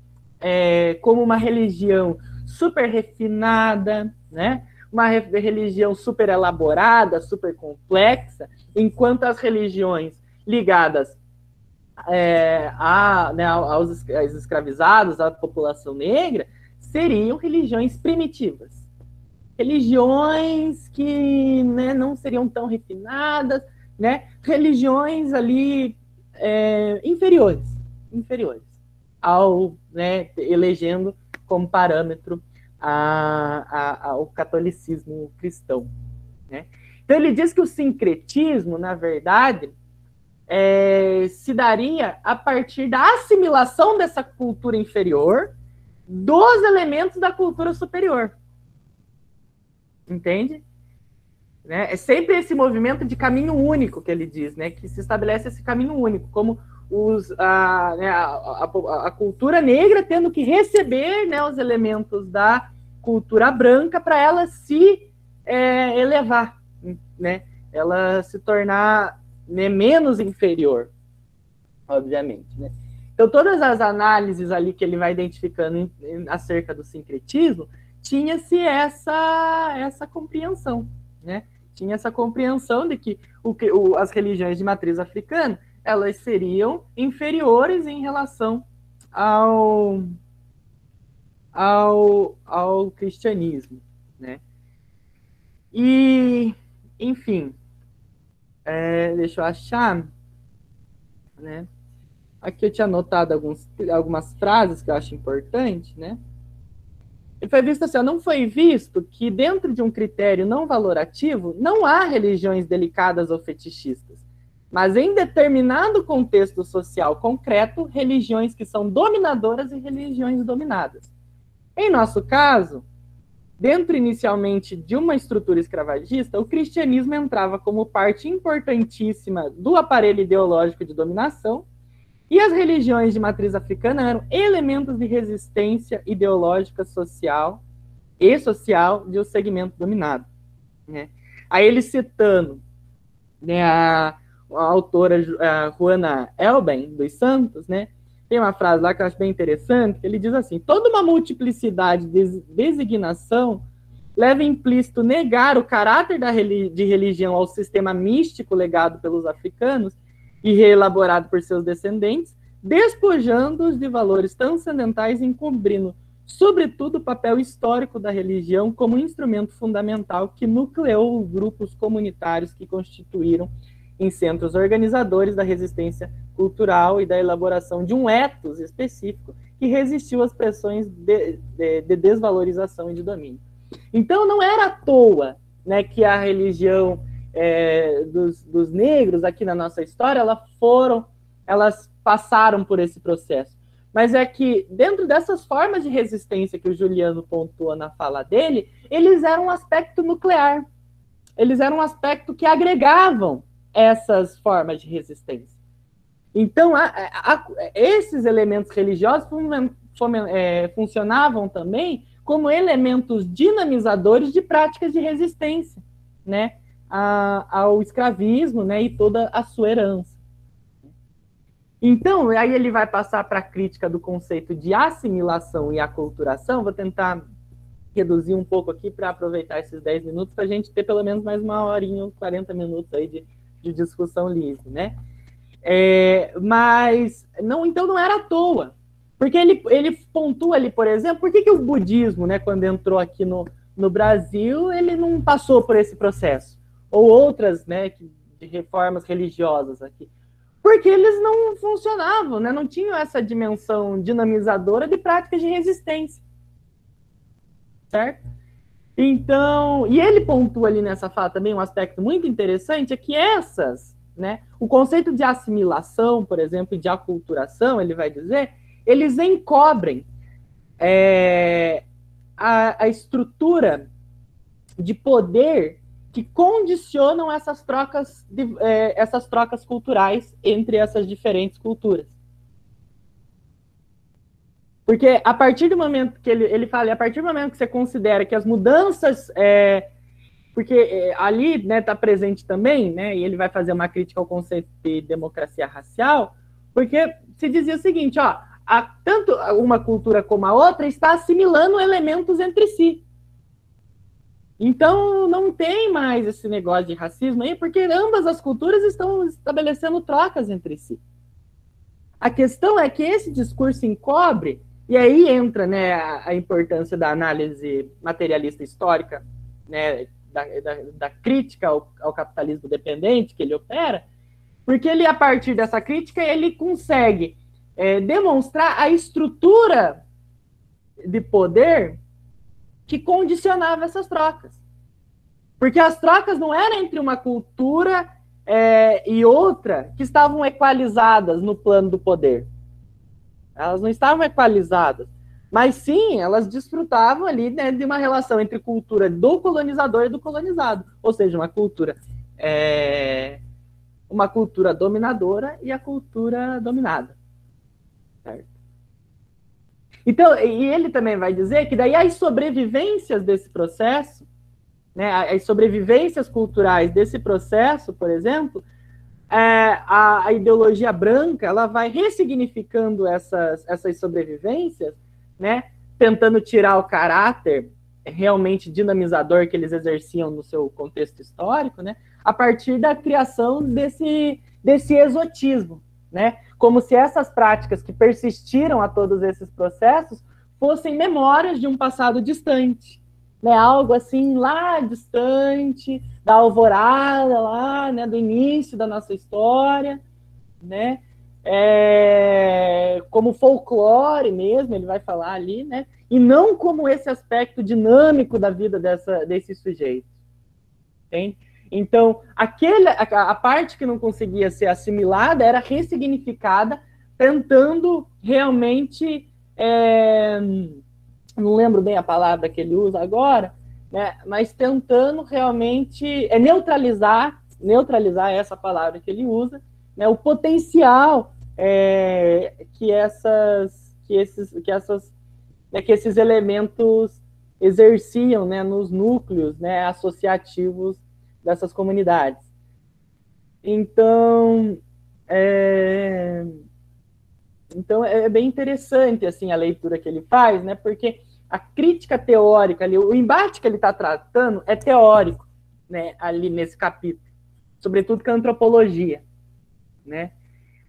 como uma religião super refinada, né? Uma religião super elaborada, super complexa, enquanto as religiões ligadas aos escravizados, à população negra, seriam religiões primitivas. Religiões que, né, não seriam tão refinadas, né? Religiões ali inferiores, ao, né, elegendo como parâmetro ao catolicismo cristão, né? Então ele diz que o sincretismo, na verdade, se daria a partir da assimilação dessa cultura inferior dos elementos da cultura superior. Entende? Né? É sempre esse movimento de caminho único que ele diz, né? Que se estabelece esse caminho único, como a cultura negra tendo que receber, né, os elementos da cultura branca para ela se elevar, né? Ela se tornar, né, menos inferior, obviamente, né? Então, todas as análises ali que ele vai identificando acerca do sincretismo, tinha-se essa compreensão, né? Tinha essa compreensão de que as religiões de matriz africana, elas seriam inferiores em relação ao cristianismo, né? E, enfim, deixa eu achar, né? Aqui eu tinha anotado algumas frases que eu acho importantes, né? E foi visto assim, não foi visto que dentro de um critério não valorativo não há religiões delicadas ou fetichistas, mas em determinado contexto social concreto, religiões que são dominadoras e religiões dominadas. Em nosso caso, dentro inicialmente de uma estrutura escravagista, o cristianismo entrava como parte importantíssima do aparelho ideológico de dominação, e as religiões de matriz africana eram elementos de resistência ideológica social de um segmento dominado, né? Aí ele citando, né, a autora Juana Elben dos Santos, né, tem uma frase lá que eu acho bem interessante, que ele diz assim: toda uma multiplicidade de designação leva implícito negar o caráter de religião ao sistema místico legado pelos africanos e reelaborado por seus descendentes, despojando-os de valores transcendentais e encobrindo, sobretudo, o papel histórico da religião como instrumento fundamental que nucleou os grupos comunitários que constituíram em centros organizadores da resistência cultural e da elaboração de um ethos específico que resistiu às pressões de desvalorização e de domínio. Então, não era à toa, né, que a religião dos negros aqui na nossa história, elas passaram por esse processo. Mas é que, dentro dessas formas de resistência que o Juliano pontua na fala dele, eles eram um aspecto nuclear. Eles eram um aspecto que agregavam essas formas de resistência. Então, esses elementos religiosos funcionavam também como elementos dinamizadores de práticas de resistência, né, ao escravismo, né, e toda a sua herança. Então, aí ele vai passar para a crítica do conceito de assimilação e aculturação. Vou tentar reduzir um pouco aqui para aproveitar esses 10 minutos para a gente ter pelo menos mais uma horinha, 40 minutos aí de discussão livre, né? Mas, então não era à toa. Porque ele pontua ali, por exemplo, por que o budismo, né, quando entrou aqui no Brasil, ele não passou por esse processo? Ou outras, né, de reformas religiosas aqui. Porque eles não funcionavam, né? Não tinham essa dimensão dinamizadora de práticas de resistência. Certo? Então, e ele pontua ali nessa fala também um aspecto muito interessante, é que né, o conceito de assimilação, por exemplo, e de aculturação, ele vai dizer, eles encobrem a estrutura de poder que condicionam essas trocas culturais entre essas diferentes culturas. Porque a partir do momento que ele fala, a partir do momento que você considera que as mudanças, porque ali, né, está presente também, né, e ele vai fazer uma crítica ao conceito de democracia racial, porque se dizia o seguinte, ó, tanto uma cultura como a outra está assimilando elementos entre si. Então, não tem mais esse negócio de racismo aí, porque ambas as culturas estão estabelecendo trocas entre si. A questão é que esse discurso encobre, e aí entra, né, a importância da análise materialista histórica, né, da crítica ao capitalismo dependente que ele opera, porque ele, a partir dessa crítica, ele consegue demonstrar a estrutura de poder que condicionava essas trocas. Porque as trocas não eram entre uma cultura e outra que estavam equalizadas no plano do poder. Elas não estavam equalizadas. Mas sim, elas desfrutavam ali, né, de uma relação entre cultura do colonizador e do colonizado. Ou seja, uma cultura dominadora e a cultura dominada. Certo? Então, e ele também vai dizer que daí as sobrevivências desse processo, né, as sobrevivências culturais desse processo, por exemplo, a ideologia branca ela vai ressignificando essas sobrevivências, né, tentando tirar o caráter realmente dinamizador que eles exerciam no seu contexto histórico, né, a partir da criação desse exotismo, né, como se essas práticas que persistiram a todos esses processos fossem memórias de um passado distante, né, algo assim lá distante, da alvorada lá, né, do início da nossa história, né, como folclore mesmo, ele vai falar ali, né, e não como esse aspecto dinâmico da vida desse sujeito. Entende? Então, a parte que não conseguia ser assimilada era ressignificada, tentando realmente, não lembro bem a palavra que ele usa agora, né, mas tentando realmente neutralizar essa palavra que ele usa, né, o potencial que esses elementos exerciam, né, nos núcleos, né, associativos dessas comunidades. Então, é bem interessante assim, a leitura que ele faz, né, porque a crítica teórica, ali, o embate que ele está tratando é teórico, né, ali nesse capítulo, sobretudo com a antropologia, né?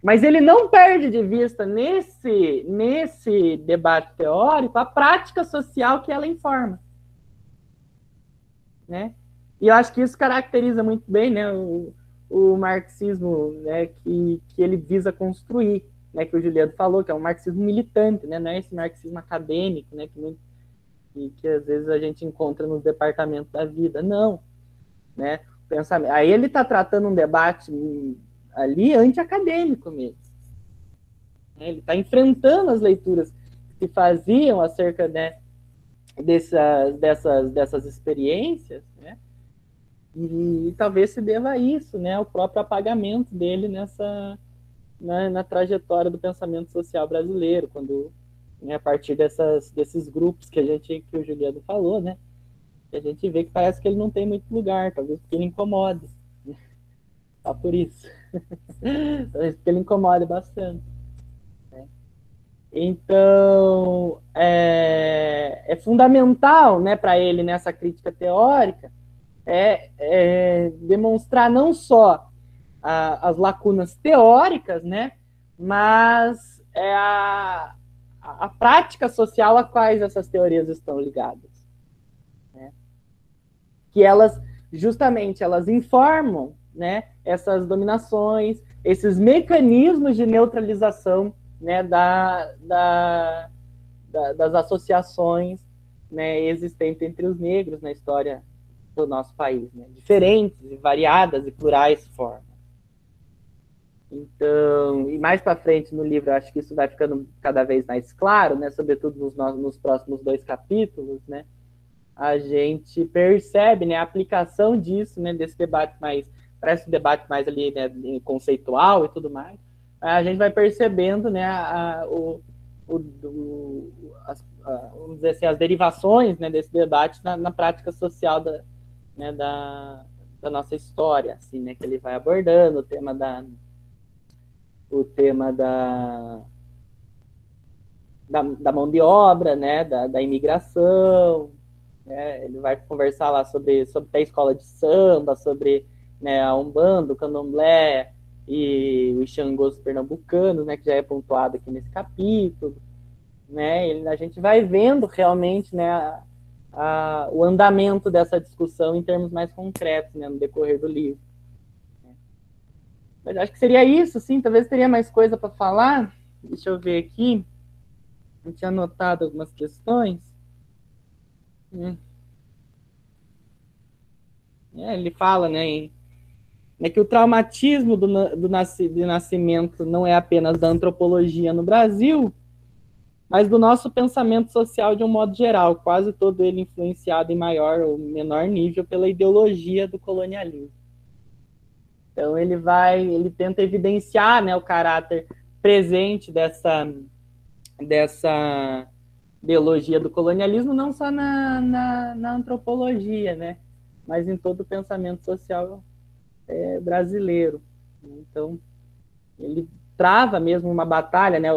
Mas ele não perde de vista nesse debate teórico a prática social que ela informa, né? E eu acho que isso caracteriza muito bem, né, o marxismo, né, que ele visa construir, né, que o Juliano falou, que é um marxismo militante, né, não é esse marxismo acadêmico, né, que às vezes a gente encontra nos departamentos da vida, não, né, pensamento. Aí ele está tratando um debate ali anti-acadêmico mesmo, né, ele está enfrentando as leituras que se faziam acerca, né, dessas experiências, né, e talvez se deva a isso, né, o próprio apagamento dele na trajetória do pensamento social brasileiro, quando, né, a partir desses grupos que o Juliano falou, né, que a gente vê que parece que ele não tem muito lugar, talvez porque ele incomoda, né? Só por isso. Talvez porque ele incomoda bastante, né? Então, é fundamental, né, para ele, nessa crítica teórica, demonstrar não só as lacunas teóricas, né, mas a prática social a quais essas teorias estão ligadas, né? Que elas, justamente, elas informam, né, essas dominações, esses mecanismos de neutralização, né, das associações, né, existentes entre os negros na história do nosso país, né, diferentes e variadas e plurais formas. Então, e mais para frente no livro, eu acho que isso vai ficando cada vez mais claro, né, sobretudo nos próximos 2 capítulos, né, a gente percebe, né, a aplicação disso, né, desse debate mais, parece um debate mais ali, né, conceitual e tudo mais, a gente vai percebendo, né, vamos dizer assim, as derivações, né, desse debate na prática social da nossa história, assim, né, que ele vai abordando o tema da mão de obra, né, da imigração, né, ele vai conversar lá sobre a escola de samba, sobre, né, a Umbanda, o Candomblé e os Xangôs pernambucanos, né, que já é pontuado aqui nesse capítulo, né, a gente vai vendo realmente, né, o andamento dessa discussão em termos mais concretos, né, no decorrer do livro. Mas acho que seria isso, sim, talvez teria mais coisa para falar. Deixa eu ver aqui. Eu tinha anotado algumas questões. Ele fala, né, que o traumatismo do nascimento não é apenas da antropologia no Brasil, mas do nosso pensamento social de um modo geral, quase todo ele influenciado em maior ou menor nível pela ideologia do colonialismo. Então ele tenta evidenciar, né, o caráter presente dessa ideologia do colonialismo, não só na antropologia, né, mas em todo o pensamento social brasileiro. Então, ele trava mesmo uma batalha, né?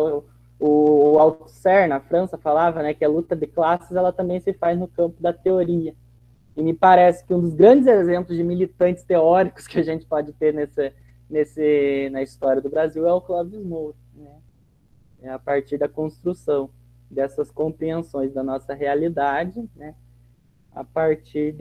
O Althusser, na França, falava, né, que a luta de classes ela também se faz no campo da teoria. E me parece que um dos grandes exemplos de militantes teóricos que a gente pode ter na história do Brasil é o Clóvis Moura, né? É a partir da construção dessas compreensões da nossa realidade, né? A partir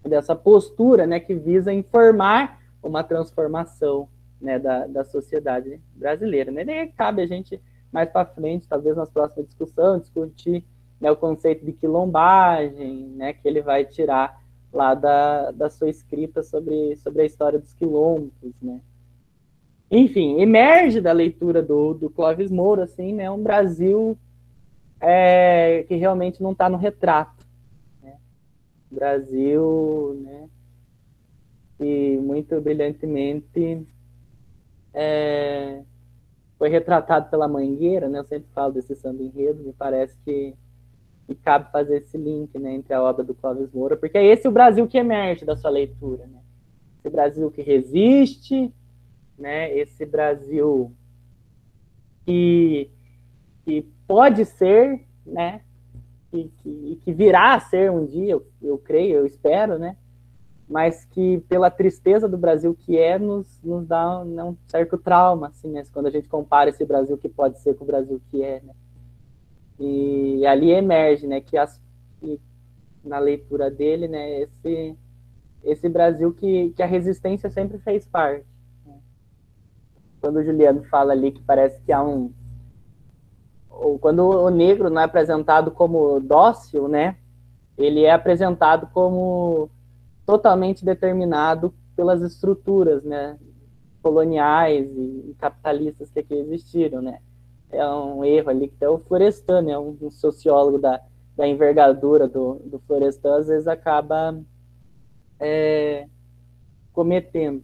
dessa postura, né, que visa informar uma transformação, né, da sociedade brasileira. Né? Daí cabe a gente, mais para frente, talvez nas próximas discussões, discutir, né, o conceito de quilombagem, né, que ele vai tirar lá da sua escrita sobre a história dos quilombos. Né? Enfim, emerge da leitura do Clóvis Moura, assim, né, um Brasil que realmente não está no retrato. Brasil, né, que muito brilhantemente foi retratado pela Mangueira, né, eu sempre falo desse samba enredo, me parece que cabe fazer esse link, né, entre a obra do Clóvis Moura, porque é esse o Brasil que emerge da sua leitura, né, esse Brasil que resiste, né, esse Brasil que pode ser, né, que virá a ser um dia, eu creio, eu espero, né, mas que pela tristeza do Brasil que nos dá um certo trauma, assim, né, quando a gente compara esse Brasil que pode ser com o Brasil que é, né, e ali emerge, né, que na leitura dele, né, esse Brasil que a resistência sempre fez parte, né. Quando o Juliano fala ali que parece que há ou quando o negro não é apresentado como dócil, né, ele é apresentado como totalmente determinado pelas estruturas, né, coloniais e capitalistas que aqui existiram, né. É um erro ali que até o Florestan, né, um sociólogo da envergadura do Florestan, às vezes acaba cometendo.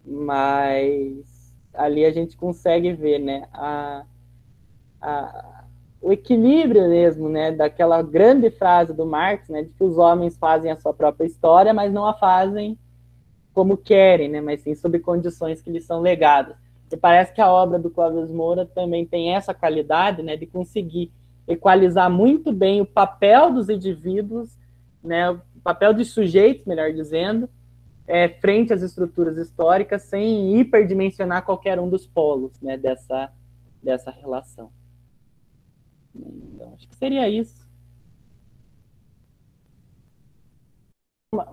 Mas ali a gente consegue ver, né, o equilíbrio mesmo, né, daquela grande frase do Marx, né, de que os homens fazem a sua própria história, mas não a fazem como querem, né, mas sim sob condições que lhes são legadas. E parece que a obra do Clóvis Moura também tem essa qualidade, né, de conseguir equalizar muito bem o papel dos indivíduos, né, o papel dos sujeitos, melhor dizendo, frente às estruturas históricas, sem hiperdimensionar qualquer um dos polos, né, dessa relação. Então, acho que seria isso.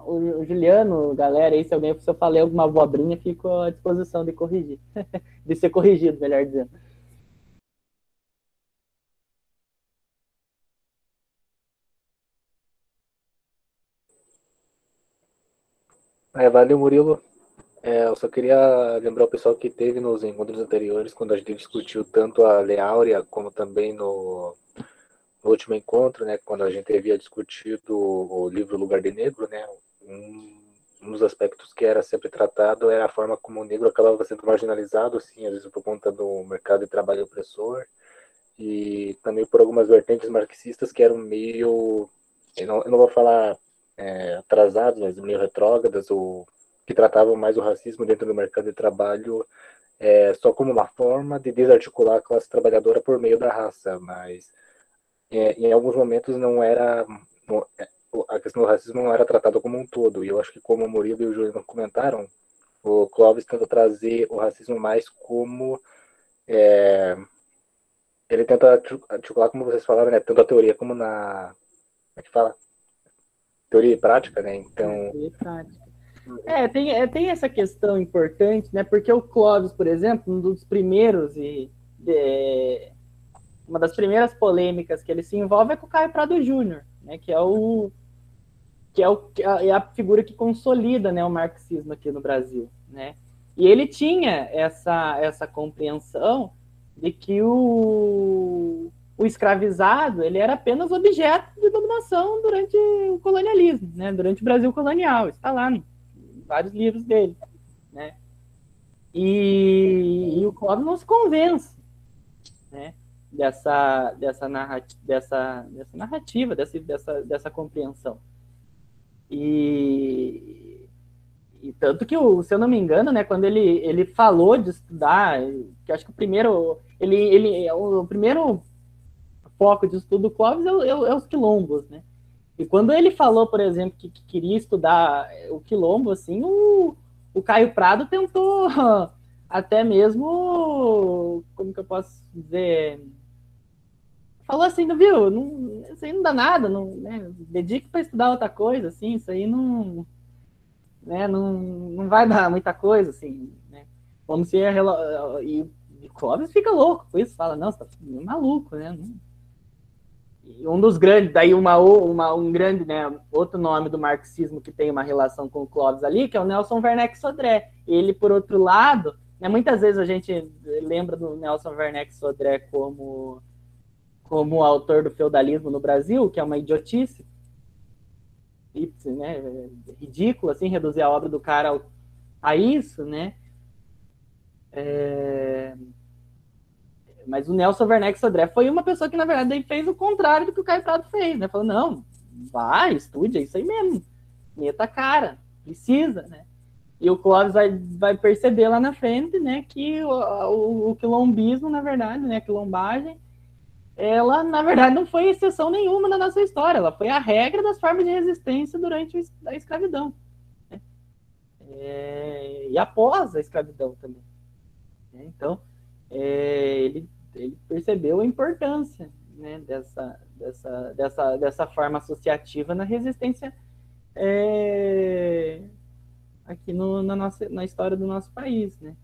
O Juliano, galera, aí, se eu falei alguma abobrinha, fico à disposição de corrigir. De ser corrigido, melhor dizendo. Valeu, Murilo. Eu só queria lembrar o pessoal que teve nos encontros anteriores, quando a gente discutiu tanto a Lei Áurea, como também no último encontro, né, quando a gente havia discutido o livro Lugar de Negro, né, um dos aspectos que era sempre tratado era a forma como o negro acabava sendo marginalizado, assim, às vezes por conta do mercado de trabalho opressor, e também por algumas vertentes marxistas que eram meio, eu não vou falar atrasados, mas meio retrógradas, ou que tratavam mais o racismo dentro do mercado de trabalho só como uma forma de desarticular a classe trabalhadora por meio da raça, mas em alguns momentos não era, a questão do racismo não era tratada como um todo, e eu acho que como o Murilo e o Juliano comentaram, o Clóvis tenta trazer o racismo mais como ele tenta articular, como vocês falaram, né, tanto a teoria como como é que fala? Teoria e prática, né, então... Teoria e prática. Tem essa questão importante, né? Porque o Clóvis, por exemplo, um dos primeiros uma das primeiras polêmicas que ele se envolve é com o Caio Prado Júnior, né? Que é a figura que consolida, né, o marxismo aqui no Brasil, né? E ele tinha essa compreensão de que o escravizado ele era apenas objeto de dominação durante o colonialismo, né? Durante o Brasil colonial. Está lá em vários livros dele, né? E o Clóvis não se convence, né? Dessa narrativa, dessa compreensão. E tanto que, se eu não me engano, né, quando ele falou de estudar, que acho que o primeiro foco de estudo do Clóvis é os quilombos, né? E quando ele falou, por exemplo, que queria estudar o quilombo, assim, o Caio Prado tentou até mesmo, como que eu posso dizer, falou assim, não viu, isso aí não dá nada, não, né, dedique para estudar outra coisa, assim, isso aí não, né, não vai dar muita coisa, assim, né, como se e o Clóvis fica louco com isso, fala, não, você tá maluco, né, e um dos grandes, daí um grande, né, outro nome do marxismo que tem uma relação com o Clóvis ali, que é o Nelson Werneck Sodré. Ele, por outro lado, né, muitas vezes a gente lembra do Nelson Werneck Sodré como o autor do feudalismo no Brasil, que é uma idiotice, né, ridículo, assim, reduzir a obra do cara a isso, né, mas o Nelson Werneck Sodré foi uma pessoa que, na verdade, fez o contrário do que o Caio Prado fez, né? Falou, não, vai, estude, é isso aí mesmo. Meta a cara, precisa, né? E o Clóvis vai perceber lá na frente, né, que o quilombismo, na verdade, né, a quilombagem, ela, na verdade, não foi exceção nenhuma na nossa história. Ela foi a regra das formas de resistência durante a escravidão. Né? E após a escravidão também. Então, ele percebeu a importância, né, dessa forma associativa na resistência aqui na história do nosso país, né?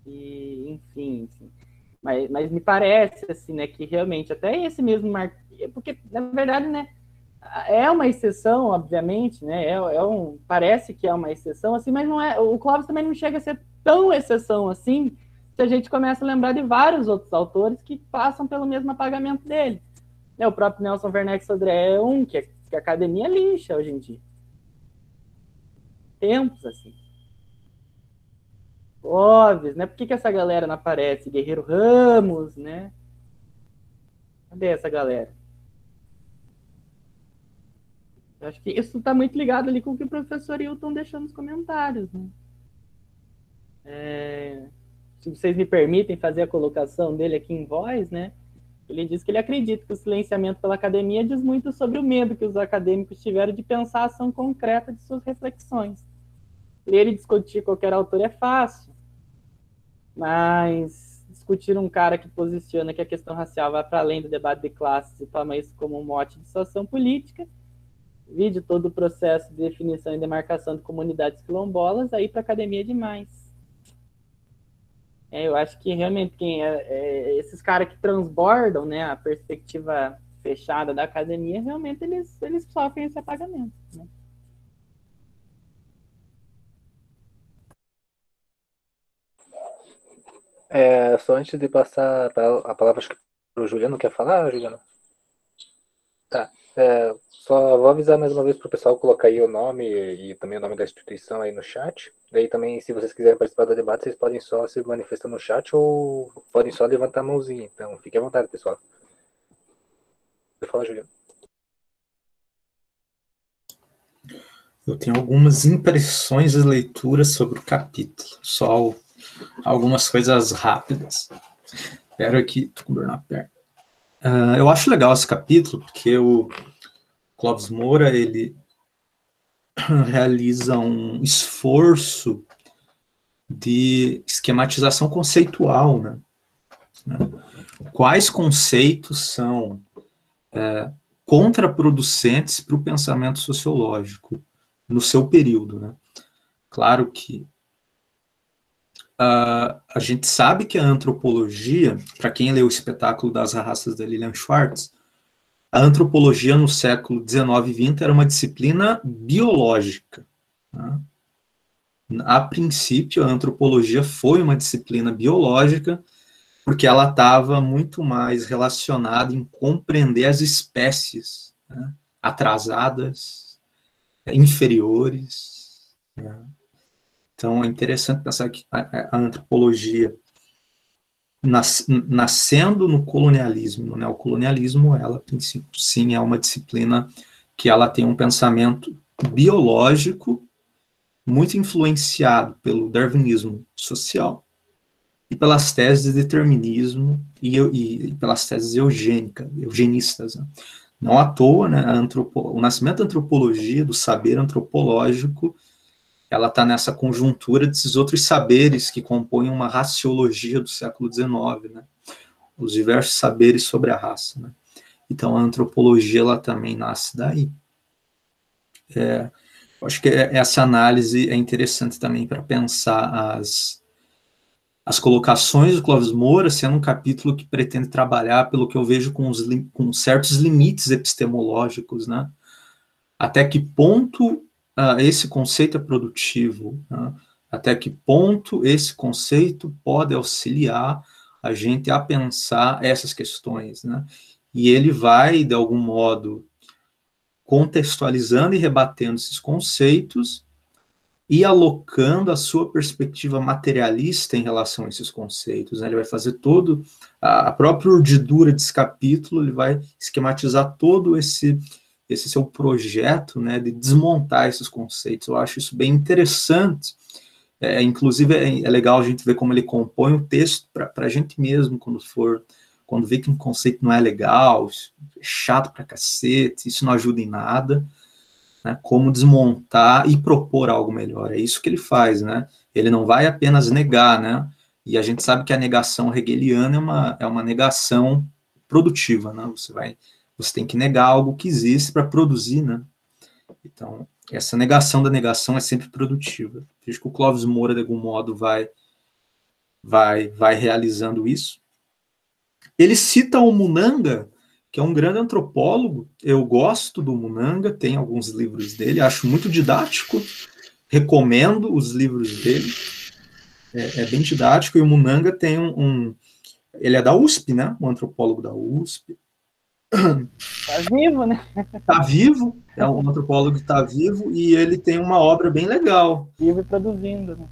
E, enfim, mas me parece assim, né, que realmente até esse mesmo porque na verdade, né, é uma exceção, obviamente, né? Parece que é uma exceção, assim, mas não é. O Clóvis também não chega a ser tão exceção assim. Se a gente começa a lembrar de vários outros autores que passam pelo mesmo apagamento dele. O próprio Nelson Werneck Sodré é um que a academia lixa hoje em dia. Tempos, assim. Clóvis, né? Por que essa galera não aparece? Guerreiro Ramos, né? Cadê essa galera? Eu acho que isso está muito ligado ali com o que o professor Hilton deixou nos comentários, né? Se vocês me permitem fazer a colocação dele aqui em voz, né? Ele diz que ele acredita que o silenciamento pela academia diz muito sobre o medo que os acadêmicos tiveram de pensar a ação concreta de suas reflexões. Ler e discutir qualquer autor é fácil, mas discutir um cara que posiciona que a questão racial vai para além do debate de classes e toma isso como um mote de sua ação política, vide todo o processo de definição e demarcação de comunidades quilombolas, aí para a academia é demais. Eu acho que realmente esses caras que transbordam, né, a perspectiva fechada da academia, realmente eles sofrem esse apagamento. Né? Só antes de passar a palavra para o Juliano, quer falar, Juliano? Tá. Só vou avisar mais uma vez para o pessoal colocar aí o nome e também o nome da instituição aí no chat. Daí também, se vocês quiserem participar do debate, vocês podem só se manifestar no chat ou podem só levantar a mãozinha. Então, fiquem à vontade, pessoal. Fala, Juliano. Eu tenho algumas impressões e leituras sobre o capítulo. Só algumas coisas rápidas. Espero aqui, tô com dor na perna. Eu acho legal esse capítulo, porque o Clóvis Moura, ele realiza um esforço de esquematização conceitual, né? Quais conceitos são contraproducentes para o pensamento sociológico no seu período, né? Claro que a gente sabe que a antropologia, para quem leu o Espetáculo das Raças da Lilian Schwartz, a antropologia no século XIX e XX era uma disciplina biológica. Né? A princípio, a antropologia foi uma disciplina biológica, porque ela estava muito mais relacionada em compreender as espécies, né? Atrasadas, inferiores. Né? Então, é interessante pensar que a antropologia, nascendo no colonialismo, no neocolonialismo, ela, a princípio, sim, é uma disciplina que ela tem um pensamento biológico muito influenciado pelo darwinismo social e pelas teses de determinismo e pelas teses eugenistas. Né? Não à toa, né, o nascimento da antropologia, do saber antropológico, ela está nessa conjuntura desses outros saberes que compõem uma raciologia do século XIX, né? Os diversos saberes sobre a raça. Né? Então, a antropologia ela também nasce daí. Acho que essa análise é interessante também para pensar as colocações do Clóvis Moura, sendo um capítulo que pretende trabalhar, pelo que eu vejo, com certos limites epistemológicos, né? Até que ponto esse conceito é produtivo, né? Até que ponto esse conceito pode auxiliar a gente a pensar essas questões, né? E ele vai, de algum modo, contextualizando e rebatendo esses conceitos e alocando a sua perspectiva materialista em relação a esses conceitos. Né? Ele vai fazer todo, a própria urdidura desse capítulo, ele vai esquematizar todo esse seu projeto, né, de desmontar esses conceitos. Eu acho isso bem interessante. Inclusive, é legal a gente ver como ele compõe o texto para a gente mesmo, quando vê que um conceito não é legal, é chato pra cacete, isso não ajuda em nada. Né, como desmontar e propor algo melhor. É isso que ele faz, né? Ele não vai apenas negar, né? E a gente sabe que a negação hegeliana é uma negação produtiva, né? Você tem que negar algo que existe para produzir, né? Então, essa negação da negação é sempre produtiva. Vejo que o Clóvis Moura, de algum modo, vai realizando isso. Ele cita o Munanga, que é um grande antropólogo. Eu gosto do Munanga, tem alguns livros dele, acho muito didático, recomendo os livros dele, é bem didático, e o Munanga tem ele é da USP, né, um antropólogo da USP. Tá vivo, né? Tá vivo, é um antropólogo que tá vivo, e ele tem uma obra bem legal. Vivo e produzindo, né?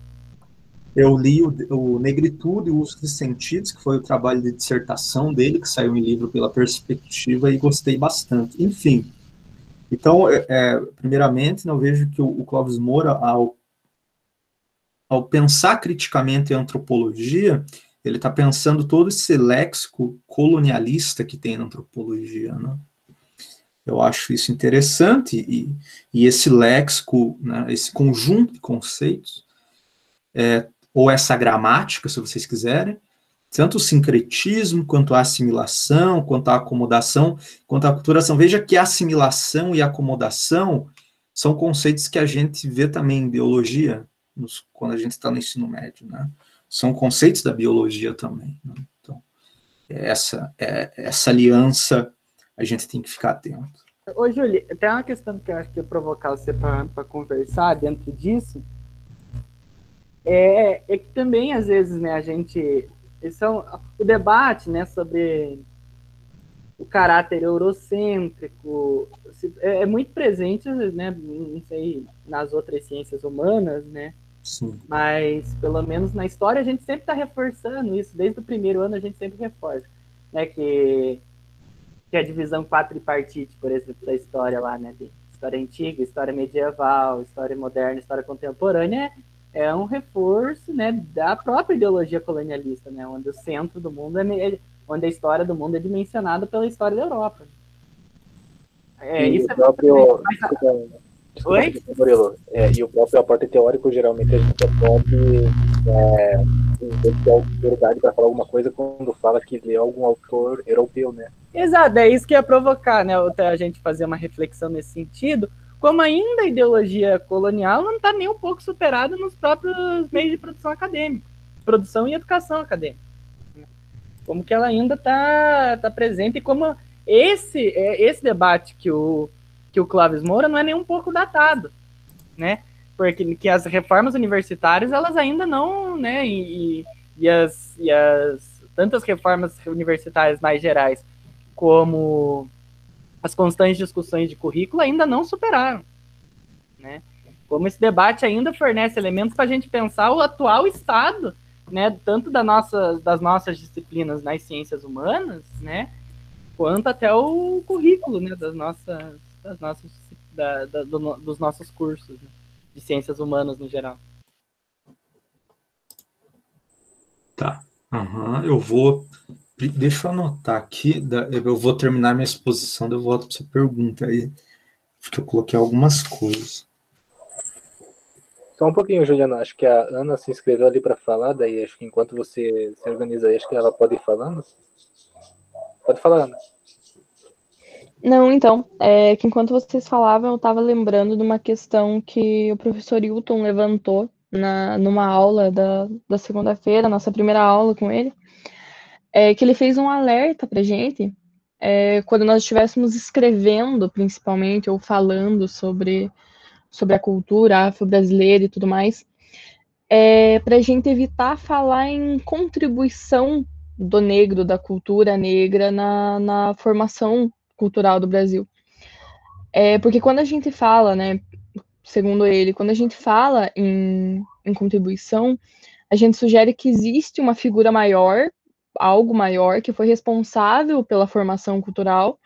Eu li o Negritude e o Uso dos Sentidos, que foi o trabalho de dissertação dele, que saiu em livro pela Perspectiva, e gostei bastante. Enfim, então, primeiramente, eu vejo que o Clóvis Moura, ao pensar criticamente em antropologia, ele está pensando todo esse léxico colonialista que tem na antropologia, né? Eu acho isso interessante, e esse léxico, né, esse conjunto de conceitos, ou essa gramática, se vocês quiserem, tanto o sincretismo, quanto a assimilação, quanto a acomodação, quanto a aculturação. Veja que a assimilação e a acomodação são conceitos que a gente vê também em biologia, quando a gente está no ensino médio, né? São conceitos da biologia também. Né? Então, essa aliança a gente tem que ficar atento. Ô, Júlio, tem uma questão que eu acho que ia provocar você para conversar dentro disso, é que também, às vezes, né, o debate, né, sobre o caráter eurocêntrico é muito presente, né, não sei, nas outras ciências humanas, né? Sim. Mas, pelo menos na história, a gente sempre está reforçando isso. Desde o primeiro ano, a gente sempre reforça, né, que a divisão quadripartite, por exemplo, da história lá, né, de história antiga, história medieval, história moderna, história contemporânea, é um reforço, né, da própria ideologia colonialista, né, onde o centro do mundo onde a história do mundo é dimensionada pela história da Europa. E Isso o próprio. Desculpa, Oi? Murilo. E o próprio aporte teórico, geralmente a gente pode ter autoridade para falar alguma coisa quando fala que lê algum autor europeu, né? Exato, é isso que ia provocar, né, a gente fazer uma reflexão nesse sentido, como ainda a ideologia colonial não está nem um pouco superada nos próprios meios de produção acadêmica, produção e educação acadêmica. Como que ela ainda está presente e como esse debate que o Clóvis Moura não é nem um pouco datado, né? Porque que as reformas universitárias, elas ainda não, né? E as tantas reformas universitárias mais gerais como as constantes discussões de currículo ainda não superaram, né? Como esse debate ainda fornece elementos para a gente pensar o atual estado, né, tanto das nossas disciplinas nas ciências humanas, né, quanto até o currículo, né, dos nossos cursos, né, de ciências humanas no geral. Tá. Deixa eu anotar aqui, eu vou terminar minha exposição, daí eu volto para essa pergunta aí, porque eu coloquei algumas coisas. Só um pouquinho, Juliana. Acho que a Ana se inscreveu ali para falar, daí acho que enquanto você se organiza aí, acho que ela pode ir falando. Pode falar, Ana. Não, então, que enquanto vocês falavam, eu estava lembrando de uma questão que o professor Hilton levantou numa aula da segunda-feira, nossa primeira aula com ele, que ele fez um alerta para gente, quando nós estivéssemos escrevendo, principalmente, ou falando sobre a cultura afro-brasileira e tudo mais, para a gente evitar falar em contribuição do negro, da cultura negra na formação cultural do Brasil. Porque quando a gente fala, né, segundo ele, quando a gente fala em contribuição, a gente sugere que existe uma figura maior, algo maior, que foi responsável pela formação cultural,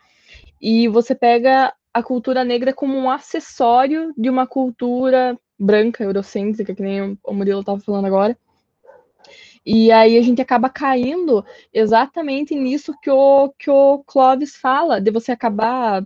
e você pega a cultura negra como um acessório de uma cultura branca, eurocêntrica, que nem o Murilo estava falando agora. E aí a gente acaba caindo exatamente nisso que o Clóvis fala, de você acabar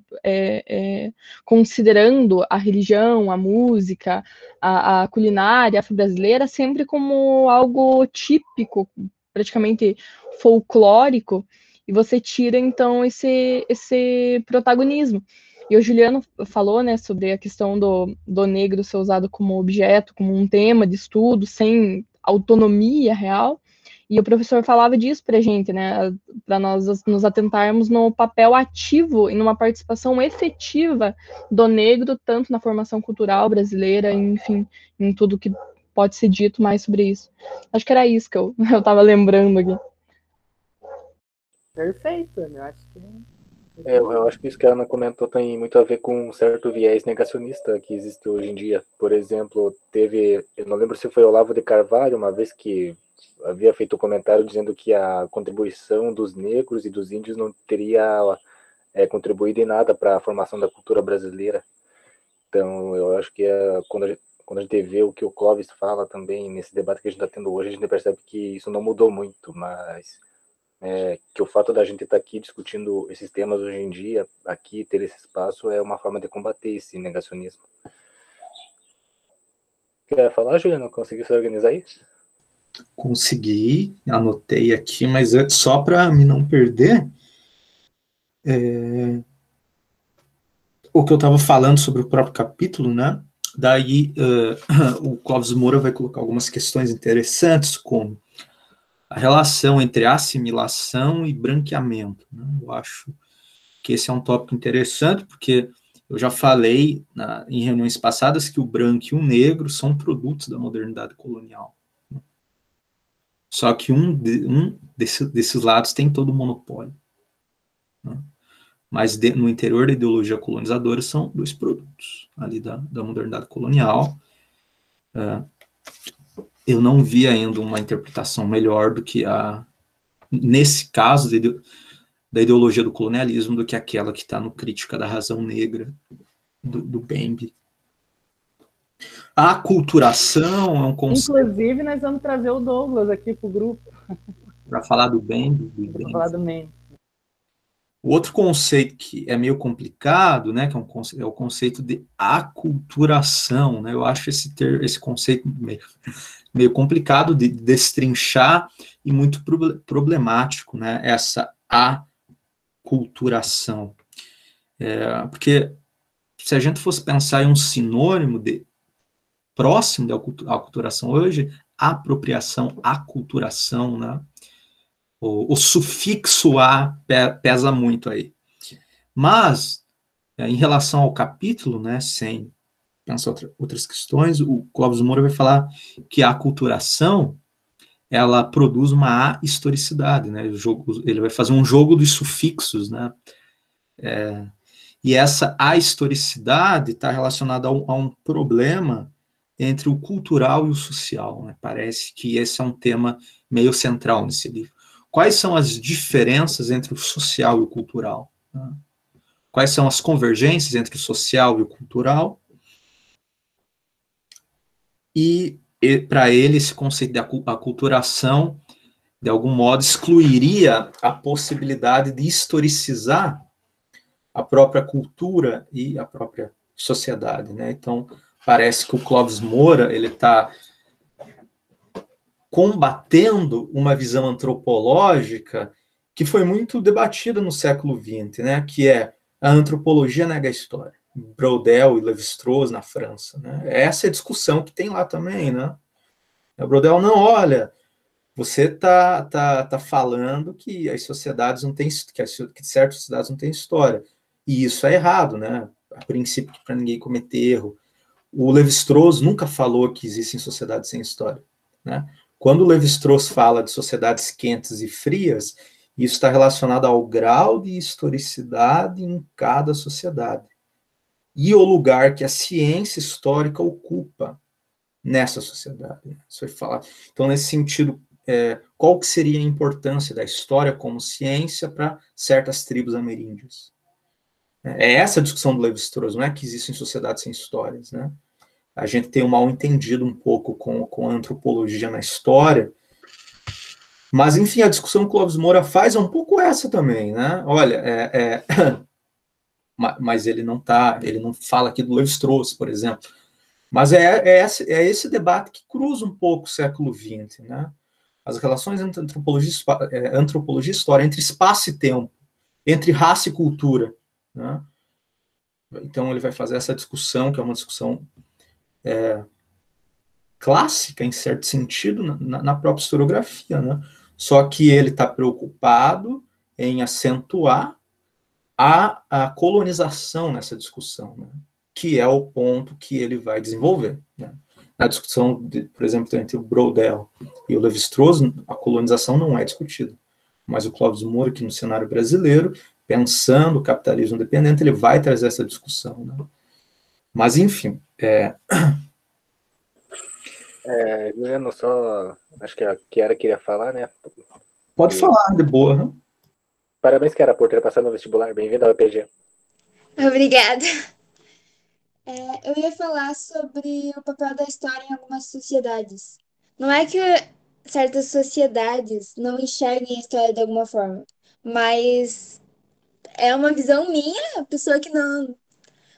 considerando a religião, a música, a culinária afro-brasileira sempre como algo típico, praticamente folclórico, e você tira então esse protagonismo. E o Juliano falou, né, sobre a questão do negro ser usado como objeto, como um tema de estudo, sem autonomia real, e o professor falava disso para a gente, né, para nós nos atentarmos no papel ativo e numa participação efetiva do negro, tanto na formação cultural brasileira, enfim, em tudo que pode ser dito mais sobre isso. Acho que era isso que eu estava lembrando aqui. Perfeito, eu acho que... Eu acho que isso que a Ana comentou tem muito a ver com um certo viés negacionista que existe hoje em dia. Por exemplo, eu não lembro se foi Olavo de Carvalho, uma vez que havia feito um comentário dizendo que a contribuição dos negros e dos índios não teria contribuído em nada para a formação da cultura brasileira. Então, eu acho que quando a gente vê o que o Clóvis fala também nesse debate que a gente está tendo hoje, a gente percebe que isso não mudou muito, mas que o fato da gente estar aqui discutindo esses temas hoje em dia, aqui, ter esse espaço, é uma forma de combater esse negacionismo. Quer falar, Juliano? Conseguiu se organizar isso? Consegui, anotei aqui, mas só para me não perder, o que eu estava falando sobre o próprio capítulo, né? Daí o Clóvis Moura vai colocar algumas questões interessantes, como a relação entre assimilação e branqueamento, né? Eu acho que esse é um tópico interessante, porque eu já falei em reuniões passadas que o branco e o negro são produtos da modernidade colonial. Só que um desses lados tem todo o monopólio, né? Mas no interior da ideologia colonizadora são dois produtos ali da modernidade colonial. Eu não vi ainda uma interpretação melhor do que nesse caso da ideologia do colonialismo, do que aquela que está no Crítica da Razão Negra, do Bembe. A aculturação é um conceito Inclusive, nós vamos trazer o Douglas aqui para o grupo para falar do bem, do para bem. falar do MEN. O outro conceito que é meio complicado, né, que é o conceito de aculturação, né? Eu acho esse conceito meio complicado de destrinchar e muito problemático, né? Essa aculturação. Porque se a gente fosse pensar em um sinônimo de próximo da aculturação hoje, apropriação, aculturação, né? O sufixo a pesa muito aí. Mas, em relação ao capítulo, né, sem pensar outras questões, o Clóvis Moura vai falar que a aculturação ela produz uma ahistoricidade, né? Ele vai fazer um jogo dos sufixos, né? E essa ahistoricidade está relacionada a um problema entre o cultural e o social, né? Parece que esse é um tema meio central nesse livro. Quais são as diferenças entre o social e o cultural? Né? Quais são as convergências entre o social e o cultural? E para ele, esse conceito de aculturação, de algum modo, excluiria a possibilidade de historicizar a própria cultura e a própria sociedade, né? Então, parece que o Clóvis Moura, ele está combatendo uma visão antropológica que foi muito debatida no século XX, né? Que é a antropologia nega a história. Brodel e Lévi-Strauss na França, né? Essa é a discussão que tem lá também, né? O Brodel, não, olha, você tá falando que as sociedades não têm, que certas sociedades não têm história. E isso é errado, né? A princípio, para ninguém cometer erro. O Lévi-Strauss nunca falou que existem sociedades sem história, né? Quando o Lévi-Strauss fala de sociedades quentes e frias, isso está relacionado ao grau de historicidade em cada sociedade e o lugar que a ciência histórica ocupa nessa sociedade. Isso foi falado. Então, nesse sentido, qual que seria a importância da história como ciência para certas tribos ameríndias? É essa a discussão do Lévi-Strauss, não é que existem sociedades sem histórias, né? A gente tem um mal entendido um pouco com a antropologia na história, mas, enfim, a discussão que o Clóvis Moura faz é um pouco essa também, né? Olha, mas ele não fala aqui do Lévi-Strauss, por exemplo, mas é esse debate que cruza um pouco o século XX, né? As relações entre antropologia e história, entre espaço e tempo, entre raça e cultura, né? Então ele vai fazer essa discussão, que é uma discussão clássica, em certo sentido, na própria historiografia, né? Só que ele está preocupado em acentuar a colonização nessa discussão, né? Que é o ponto que ele vai desenvolver, né? Na discussão, por exemplo, entre o Brodel e o Lévi-Strauss, a colonização não é discutida. Mas o Clóvis Moura, aqui no cenário brasileiro, pensando o capitalismo dependente, ele vai trazer essa discussão, né? Mas, enfim... Juliano, só acho que a Kiara queria falar, né? Pode falar, de boa. Né? Parabéns, Kiara, por ter passado no vestibular. Bem-vindo ao EPG. Obrigada. Eu ia falar sobre o papel da história em algumas sociedades. Não é que certas sociedades não enxerguem a história de alguma forma, mas é uma visão minha, pessoa que não.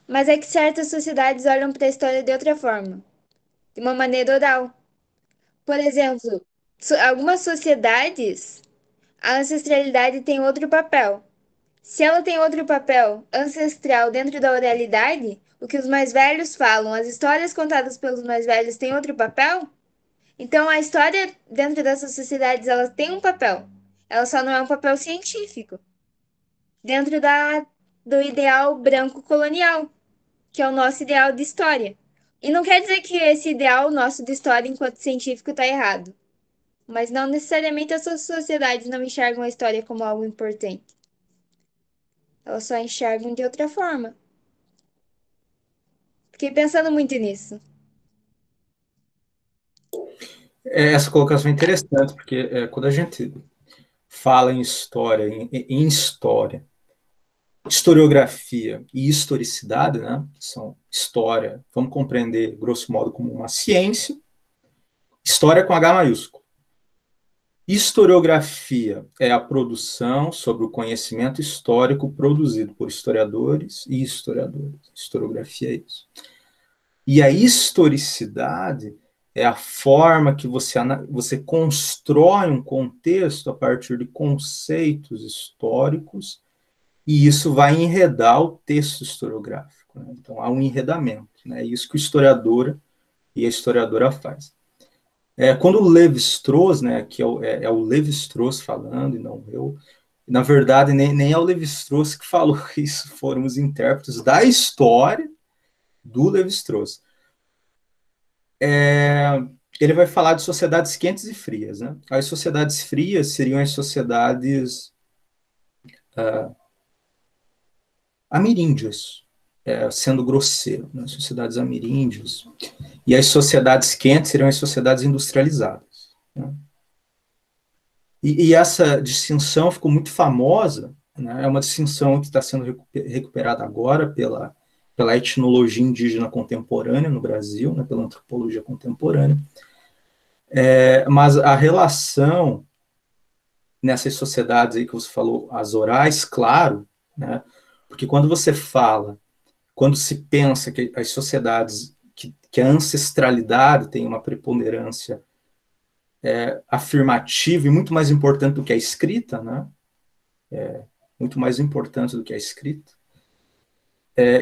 Mas é que certas sociedades olham para a história de outra forma, de uma maneira oral. Por exemplo, algumas sociedades, a ancestralidade tem outro papel. Se ela tem outro papel ancestral dentro da oralidade, o que os mais velhos falam, as histórias contadas pelos mais velhos têm outro papel? Então a história dentro dessas sociedades, ela tem um papel. Ela só não é um papel científico. Dentro do ideal branco colonial, que é o nosso ideal de história. E não quer dizer que esse ideal nosso de história enquanto científico está errado. Mas não necessariamente essas sociedades não enxergam a história como algo importante. Elas só enxergam de outra forma. Fiquei pensando muito nisso. Essa colocação é interessante, porque quando a gente fala em história, em história, historiografia e historicidade, né, que são história, vamos compreender, grosso modo, como uma ciência, história com H maiúsculo. Historiografia é a produção sobre o conhecimento histórico produzido por historiadores e historiadoras. Historiografia é isso. E a historicidade é a forma que você constrói um contexto a partir de conceitos históricos, e isso vai enredar o texto historiográfico. Né? Então, há um enredamento. Né? É isso que o historiador e a historiadora faz. Quando o Lévi-Strauss, né, que é o Lévi-Strauss falando, e não eu, na verdade, nem é o Lévi-Strauss que falou isso, foram os intérpretes da história do Lévi-Strauss. Ele vai falar de sociedades quentes e frias. Né? As sociedades frias seriam as sociedades ameríndias, sendo grosseiro, né? Sociedades ameríndias. E as sociedades quentes seriam as sociedades industrializadas. Né? E essa distinção ficou muito famosa, né? É uma distinção que está sendo recuperada agora pela etnologia indígena contemporânea no Brasil, né? Pela antropologia contemporânea. Mas a relação nessas sociedades aí que você falou, as orais, claro, né? Porque quando se pensa que as sociedades, que a ancestralidade tem uma preponderância afirmativa e muito mais importante do que a escrita, né? Muito mais importante do que a escrita.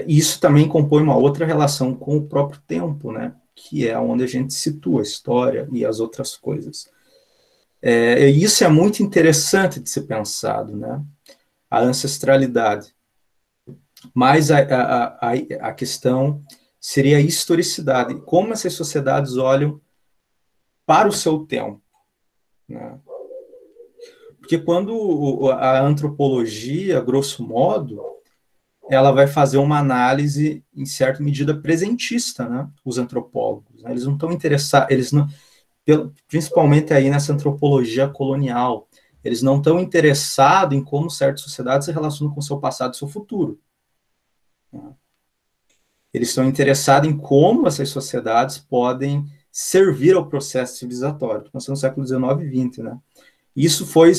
E isso também compõe uma outra relação com o próprio tempo, né? Que é onde a gente situa a história e as outras coisas. E isso é muito interessante de ser pensado, né? A ancestralidade. Mas a questão seria a historicidade. Como essas sociedades olham para o seu tempo. Né? Porque quando a antropologia, grosso modo, ela vai fazer uma análise, em certa medida, presentista, né? Os antropólogos. Né? Eles não estão interessados, principalmente aí nessa antropologia colonial, eles não estão interessados em como certas sociedades se relacionam com o seu passado e seu futuro. Eles estão interessados em como essas sociedades podem servir ao processo civilizatório. Nós estamos no século XIX e XX, né? Isso foi,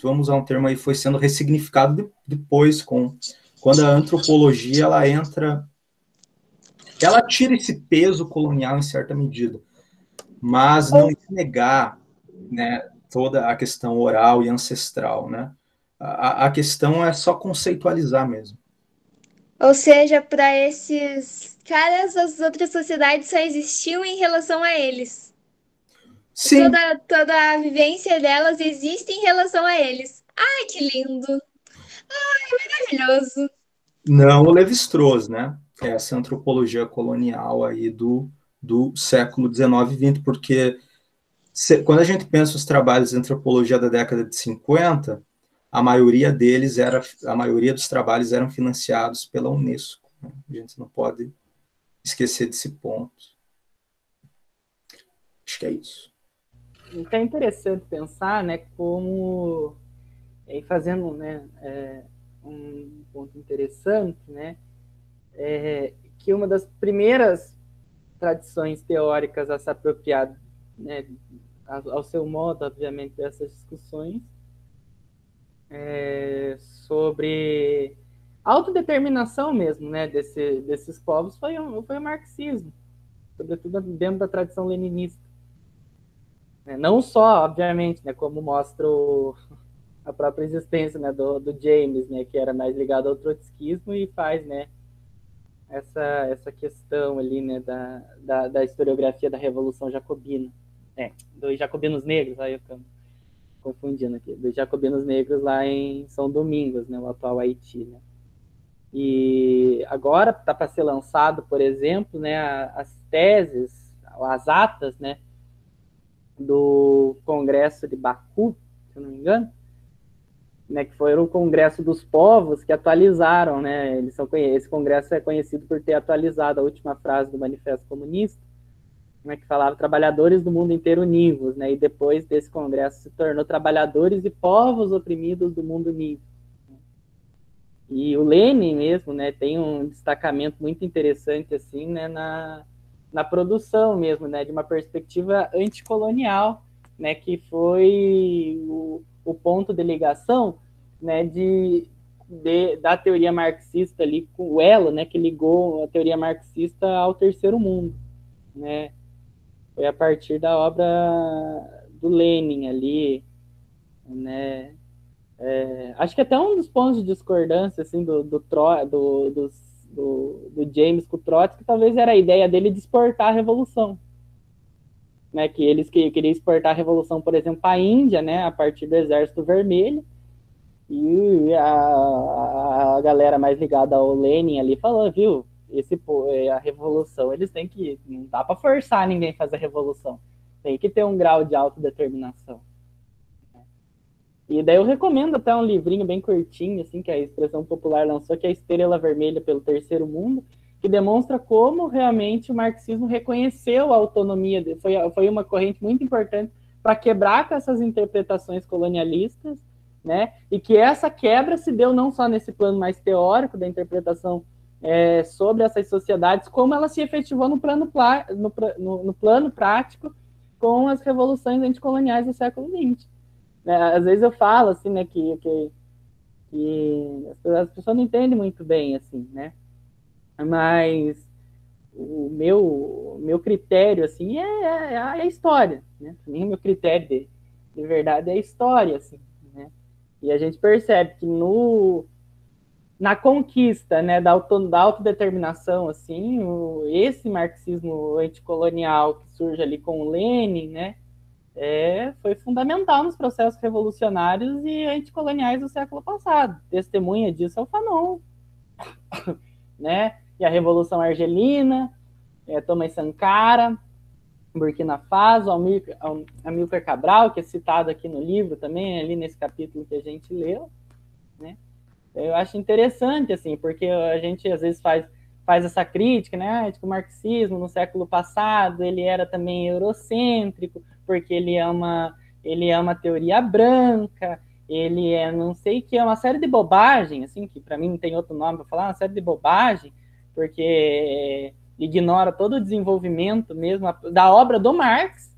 vamos usar um termo aí, foi sendo ressignificado depois, quando a antropologia, ela tira esse peso colonial em certa medida, mas não negar, né, toda a questão oral e ancestral, né? A questão é só conceitualizar mesmo. Ou seja, para esses caras, as outras sociedades só existiam em relação a eles. Sim. Toda a vivência delas existe em relação a eles. Ai, que lindo! Ai, maravilhoso! Não o Lévi-Strauss, né? Essa antropologia colonial aí do século XIX e XX, porque quando a gente pensa os trabalhos de antropologia da década de 50, a maioria dos trabalhos eram financiados pela Unesco. Né? A gente não pode esquecer desse ponto. Acho que é isso. Então é interessante pensar, né, como, fazendo, né, um ponto interessante, né, que uma das primeiras tradições teóricas a se apropriar, né, ao seu modo, obviamente, dessas discussões, sobre autodeterminação mesmo, né, desses povos foi o marxismo, sobretudo dentro da tradição leninista. Não só, obviamente, né, como mostra a própria existência, né, do James, né, que era mais ligado ao trotskismo e faz, né, essa questão ali, né, da historiografia da Revolução Jacobina, dos Jacobinos Negros, aí eu estou confundindo aqui, dos Jacobinos Negros lá em São Domingos, né, o atual Haiti, né. E agora está para ser lançado, por exemplo, né, as teses, as atas, né, do Congresso de Baku, se eu não me engano, né, que foi o Congresso dos Povos que atualizaram, né, esse congresso é conhecido por ter atualizado a última frase do Manifesto Comunista, né, que falava trabalhadores do mundo inteiro univos, né, e depois desse congresso se tornou trabalhadores e povos oprimidos do mundo unido. E o Lenin mesmo, né, tem um destacamento muito interessante assim, né, na produção mesmo, né, de uma perspectiva anticolonial, né, que foi o ponto de ligação, né, da teoria marxista ali, com o elo, né, que ligou a teoria marxista ao terceiro mundo, né. Foi a partir da obra do Lenin ali, né. Acho que até um dos pontos de discordância assim, do James com o Trotsky, talvez era a ideia dele de exportar a revolução. Né, que eles queriam exportar a revolução, por exemplo, para a Índia, né, a partir do Exército Vermelho, e a galera mais ligada ao Lenin ali falou, viu, a revolução, eles têm que, não dá para forçar ninguém a fazer a revolução, tem que ter um grau de autodeterminação. E daí eu recomendo até um livrinho bem curtinho, assim, que a Expressão Popular lançou, que é a Estrela Vermelha pelo Terceiro Mundo, que demonstra como realmente o marxismo reconheceu a autonomia, foi uma corrente muito importante para quebrar com essas interpretações colonialistas, né? E que essa quebra se deu não só nesse plano mais teórico da interpretação sobre essas sociedades, como ela se efetivou no plano prático com as revoluções anticoloniais do século XX. Às vezes eu falo assim, né, que as pessoas não entendem muito bem, assim, né? Mas o meu critério, assim, é a história, né? Para mim, o meu critério de verdade é a história, assim, né? E a gente percebe que na conquista, né, da autodeterminação, assim, esse marxismo anticolonial que surge ali com o Lenin, né, foi fundamental nos processos revolucionários e anticoloniais do século passado. Testemunha disso é o Fanon, né? E a Revolução Argelina, Thomas Sankara, Burkina Faso, Amílcar Cabral, que é citado aqui no livro também, ali nesse capítulo que a gente leu, né? Eu acho interessante, assim, porque a gente às vezes faz essa crítica, né, de que o marxismo no século passado ele era também eurocêntrico, porque ele é uma teoria branca, ele não sei o que, é uma série de bobagem, assim, que para mim não tem outro nome para falar, uma série de bobagem, porque ignora todo o desenvolvimento mesmo da obra do Marx,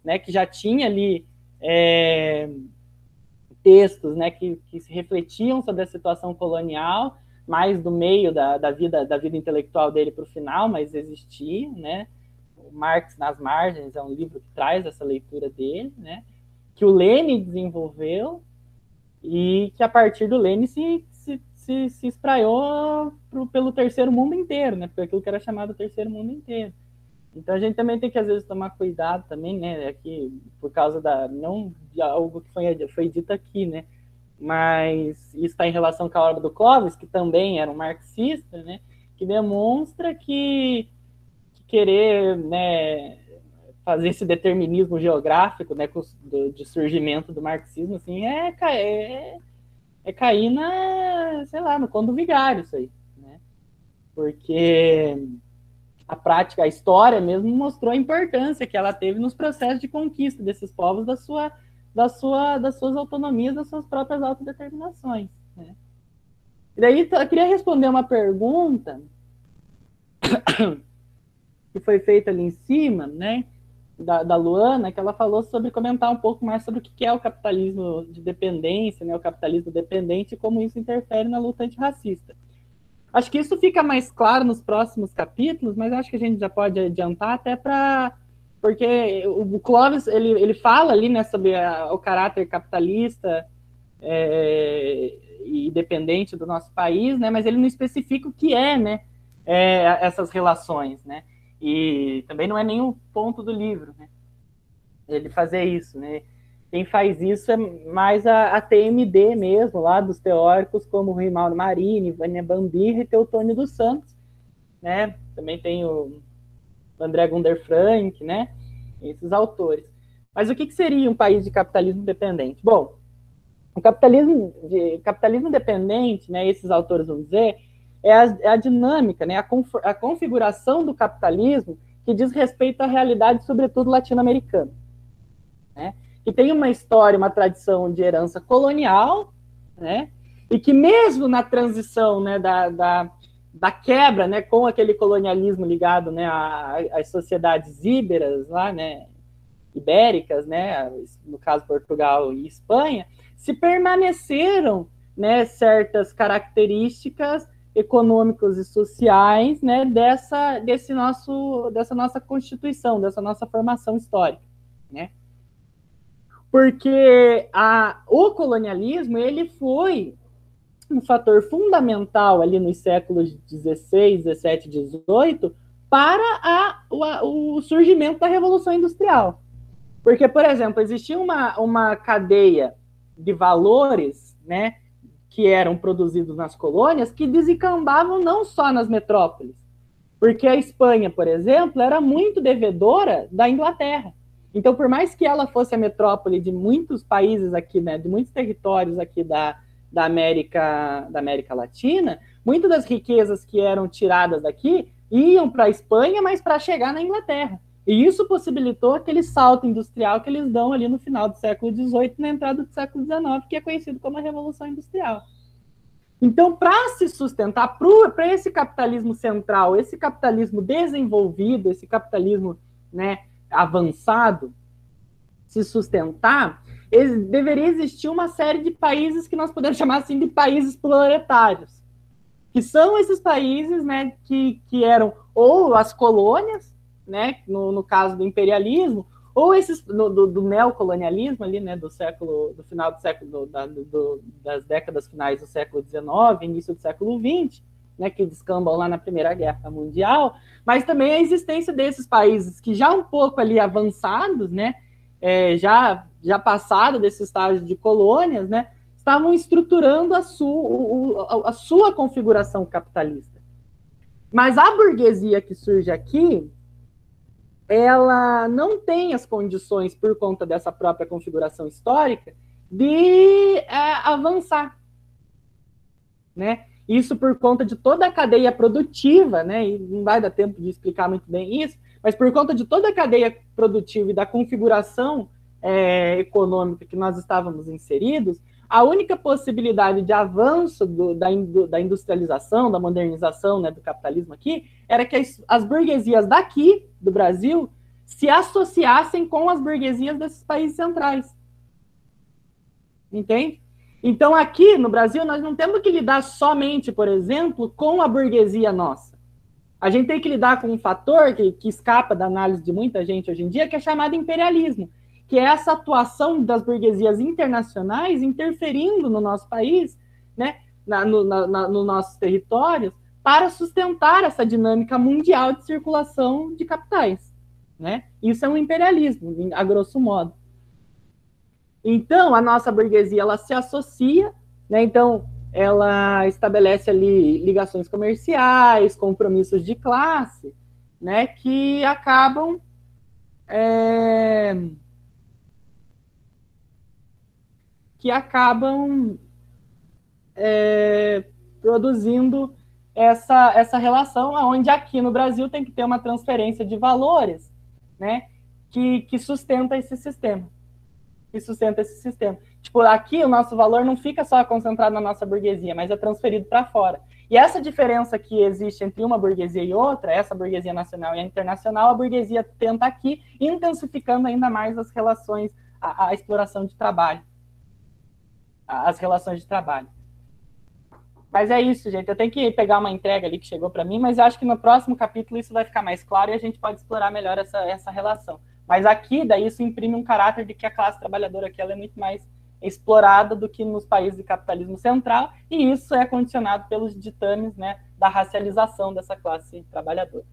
né, que já tinha ali textos, né, que se refletiam sobre a situação colonial, mais do meio da vida intelectual dele para o final, mas existia, né? O Marx nas Margens é um livro que traz essa leitura dele, né? Que o Lenin desenvolveu e que a partir do Lenin se espraiou pelo terceiro mundo inteiro, né? Por aquilo que era chamado terceiro mundo inteiro. Então a gente também tem que às vezes tomar cuidado também, né? Aqui por causa não de algo que foi dito aqui, né? Mas isso está em relação com a obra do Clovis, que também era um marxista, né? Que demonstra que querer, né, fazer esse determinismo geográfico, né, de surgimento do marxismo, assim, é cair sei lá, no conto vigário isso aí, né? Porque a prática, a história mesmo mostrou a importância que ela teve nos processos de conquista desses povos das suas autonomias, das suas próprias autodeterminações, né? E daí eu queria responder uma pergunta que foi feita ali em cima, né, da Luana, que ela falou comentar um pouco mais sobre o que é o capitalismo de dependência, né, o capitalismo dependente e como isso interfere na luta antirracista. Acho que isso fica mais claro nos próximos capítulos, mas acho que a gente já pode adiantar até porque o Clovis, ele fala ali, né, sobre o caráter capitalista e dependente do nosso país, né, mas ele não especifica o que né, essas relações, né, e também não é nenhum ponto do livro, né, ele fazer isso, né. Quem faz isso é mais a TMD mesmo, lá dos teóricos como Rui-Mauro Marini, Vânia Bambirra e Teotônio dos Santos, né? Também tem o André Gunder Frank, né? Esses autores. Mas o que seria um país de capitalismo dependente? Bom, o capitalismo dependente, né, esses autores vão dizer, é a dinâmica, né, a configuração do capitalismo que diz respeito à realidade, sobretudo latino-americana, né? Que tem uma história, uma tradição de herança colonial, né? e que mesmo na transição, né, da quebra, né, com aquele colonialismo ligado, né, às sociedades íberas lá, né, ibéricas, né, no caso Portugal e Espanha, se permaneceram, né, certas características econômicas e sociais, né, dessa nossa Constituição, dessa nossa formação histórica, né? Porque o colonialismo ele foi um fator fundamental ali nos séculos XVI, XVII, XVIII para o surgimento da Revolução Industrial. Porque, por exemplo, existia uma cadeia de valores, né, que eram produzidos nas colônias que desencampavam não só nas metrópoles. Porque a Espanha, por exemplo, era muito devedora da Inglaterra. Então, por mais que ela fosse a metrópole de muitos países aqui, né, de muitos territórios aqui da América Latina, muitas das riquezas que eram tiradas daqui iam para a Espanha, mas para chegar na Inglaterra. E isso possibilitou aquele salto industrial que eles dão ali no final do século XVIII e na entrada do século XIX, que é conhecido como a Revolução Industrial. Então, para se sustentar, para esse capitalismo central, esse capitalismo desenvolvido, esse capitalismo, né, avançado, se sustentar, deveria existir uma série de países que nós podemos chamar assim de países proletários, que são esses países, né, que eram ou as colônias, né, no caso do imperialismo, ou esses do neocolonialismo ali, né, do final do século, das décadas finais do século XIX, início do século XX, né, que descambam lá na Primeira Guerra Mundial, mas também a existência desses países que já um pouco ali avançados, né, já passado desse estágio de colônias, né, estavam estruturando a sua configuração capitalista. Mas a burguesia que surge aqui, ela não tem as condições, por conta dessa própria configuração histórica, de avançar, né? Isso por conta de toda a cadeia produtiva, né? E não vai dar tempo de explicar muito bem isso, mas por conta de toda a cadeia produtiva e da configuração econômica que nós estávamos inseridos, a única possibilidade de avanço da industrialização, da modernização, né, do capitalismo aqui, era que as burguesias daqui, do Brasil, se associassem com as burguesias desses países centrais. Entende? Então, aqui no Brasil, nós não temos que lidar somente, por exemplo, com a burguesia nossa. A gente tem que lidar com um fator que escapa da análise de muita gente hoje em dia, que é chamado imperialismo, que é essa atuação das burguesias internacionais interferindo no nosso país, né, nos nossos territórios, para sustentar essa dinâmica mundial de circulação de capitais, né? Isso é um imperialismo, a grosso modo. Então, a nossa burguesia, ela se associa, né? Então, ela estabelece ali ligações comerciais, compromissos de classe, né, que acabam produzindo essa relação, onde aqui no Brasil tem que ter uma transferência de valores, né, que sustenta esse sistema. Tipo, aqui o nosso valor não fica só concentrado na nossa burguesia, mas é transferido para fora. E essa diferença que existe entre uma burguesia e outra, essa burguesia nacional e a internacional, a burguesia tenta aqui, intensificando ainda mais as relações, a exploração de trabalho. As relações de trabalho. Mas é isso, gente. Eu tenho que pegar uma entrega ali que chegou para mim, mas eu acho que no próximo capítulo isso vai ficar mais claro e a gente pode explorar melhor essa relação. Mas aqui, daí, isso imprime um caráter de que a classe trabalhadora aqui ela é muito mais explorada do que nos países de capitalismo central, e isso é condicionado pelos ditames, né, da racialização dessa classe trabalhadora.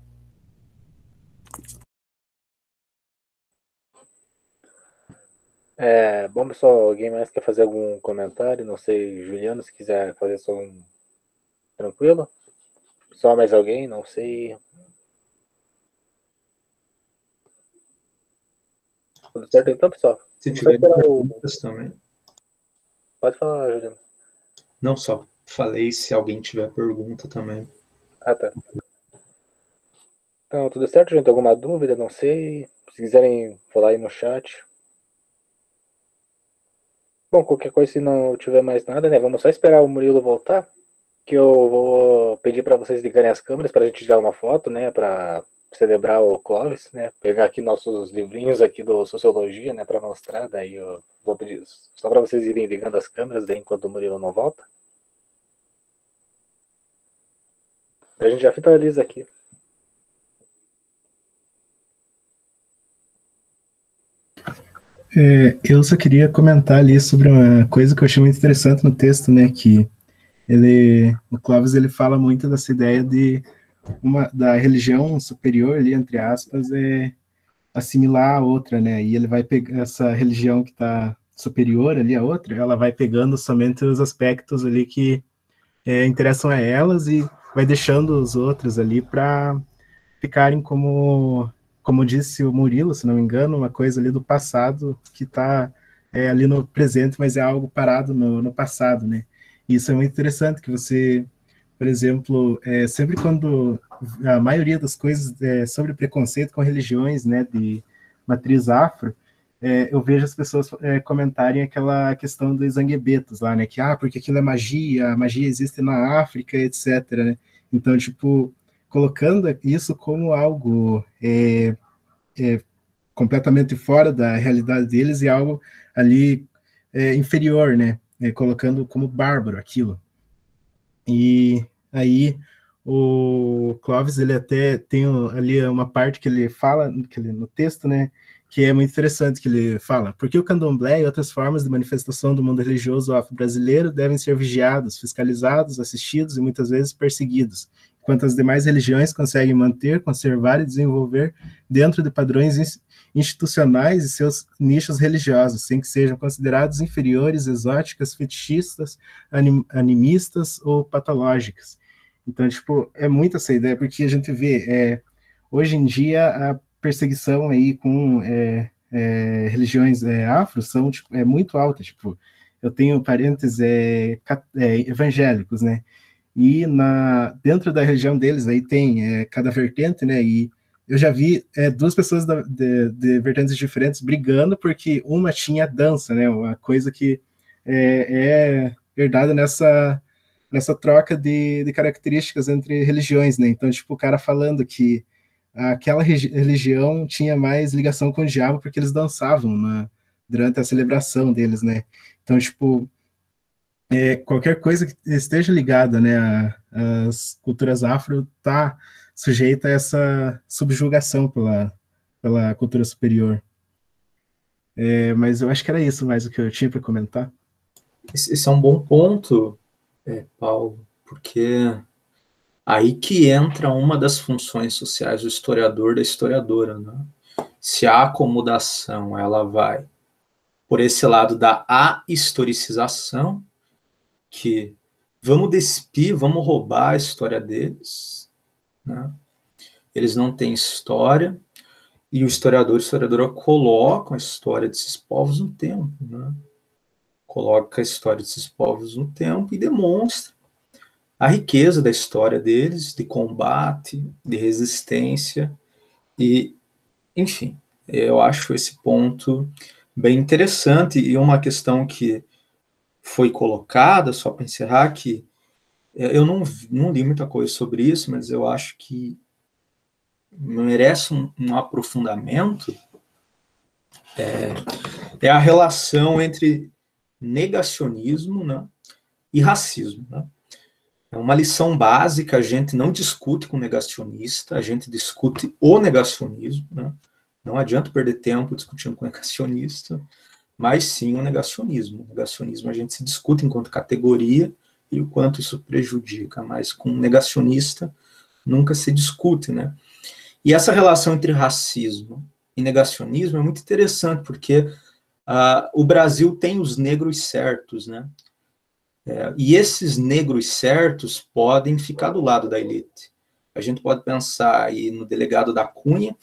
Bom, pessoal, alguém mais quer fazer algum comentário? Não sei, Juliano, se quiser fazer só um... Tranquilo? Só mais alguém? Não sei. Tudo certo então, pessoal? Se tiver perguntas também. Pode falar, Juliano. Não, só falei se alguém tiver pergunta também. Ah, tá. Então, tudo certo, gente? Alguma dúvida? Não sei. Se quiserem falar aí no chat. Bom, Bom, qualquer coisa, se não tiver mais nada, né? Vamos só esperar o Murilo voltar, que eu vou pedir para vocês ligarem as câmeras para a gente tirar uma foto, né? Para celebrar o Clóvis, né? Pegar aqui nossos livrinhos aqui do Sociologia, né? Para mostrar. Daí eu vou pedir só para vocês irem ligando as câmeras daí enquanto o Murilo não volta. A gente já finaliza aqui. Eu só queria comentar ali sobre uma coisa que eu achei muito interessante no texto, né, que o Clóvis, ele fala muito dessa ideia da religião superior ali, entre aspas, assimilar a outra, né, e ele vai pegar essa religião que está superior ali a outra, ela vai pegando somente os aspectos ali que interessam a elas e vai deixando os outros ali para ficarem como disse o Murilo, se não me engano, uma coisa ali do passado que está ali no presente, mas é algo parado no passado, né? E isso é muito interessante, que você, por exemplo, sempre quando a maioria das coisas sobre preconceito com religiões, né, de matriz afro, eu vejo as pessoas comentarem aquela questão dos zanguebetos lá, né, que, porque aquilo é magia, a magia existe na África, etc, né? Então, tipo, colocando isso como algo completamente fora da realidade deles e algo ali inferior, né? Colocando como bárbaro aquilo. E aí o Clóvis, ele até tem ali uma parte que ele fala no texto, né? Que é muito interessante, que ele fala: porque o candomblé e outras formas de manifestação do mundo religioso afro-brasileiro devem ser vigiados, fiscalizados, assistidos e muitas vezes perseguidos, enquanto as demais religiões conseguem manter, conservar e desenvolver dentro de padrões institucionais e seus nichos religiosos, sem que sejam considerados inferiores, exóticas, fetichistas, animistas ou patológicas. Então, tipo, é muito essa ideia, porque a gente vê, hoje em dia, a perseguição aí com religiões afro são, tipo, muito alta. Tipo, eu tenho parentes evangélicos, né? E dentro da religião deles aí tem cada vertente, né? E eu já vi duas pessoas de vertentes diferentes brigando porque uma tinha dança, né? Uma coisa que é herdada nessa troca de características entre religiões, né? Então, tipo, o cara falando que aquela religião tinha mais ligação com o diabo porque eles dançavam durante a celebração deles, né? Então, tipo, qualquer coisa que esteja ligada, né, às culturas afro está sujeita a essa subjugação pela cultura superior. Mas eu acho que era isso mais o que eu tinha para comentar. Esse é um bom ponto, Paulo, porque aí que entra uma das funções sociais do historiador, da historiadora, né? Se a acomodação ela vai por esse lado da ahistoricização, que vamos despir, vamos roubar a história deles, né? Eles não têm história, e o historiador e a historiadora colocam a história desses povos no tempo, né? Coloca a história desses povos no tempo e demonstra a riqueza da história deles, de combate, de resistência, e, enfim, eu acho esse ponto bem interessante, e uma questão que foi colocada, só para encerrar, que eu não li muita coisa sobre isso, mas eu acho que merece um aprofundamento, é a relação entre negacionismo, né, e racismo, né? É uma lição básica, a gente não discute com negacionista, a gente discute o negacionismo, né? Não adianta perder tempo discutindo com negacionista, mas sim o negacionismo. O negacionismo a gente se discute enquanto categoria e o quanto isso prejudica, mas com negacionista nunca se discute, né? E essa relação entre racismo e negacionismo é muito interessante, porque o Brasil tem os negros certos, né? E esses negros certos podem ficar do lado da elite. A gente pode pensar aí no delegado da Cunha,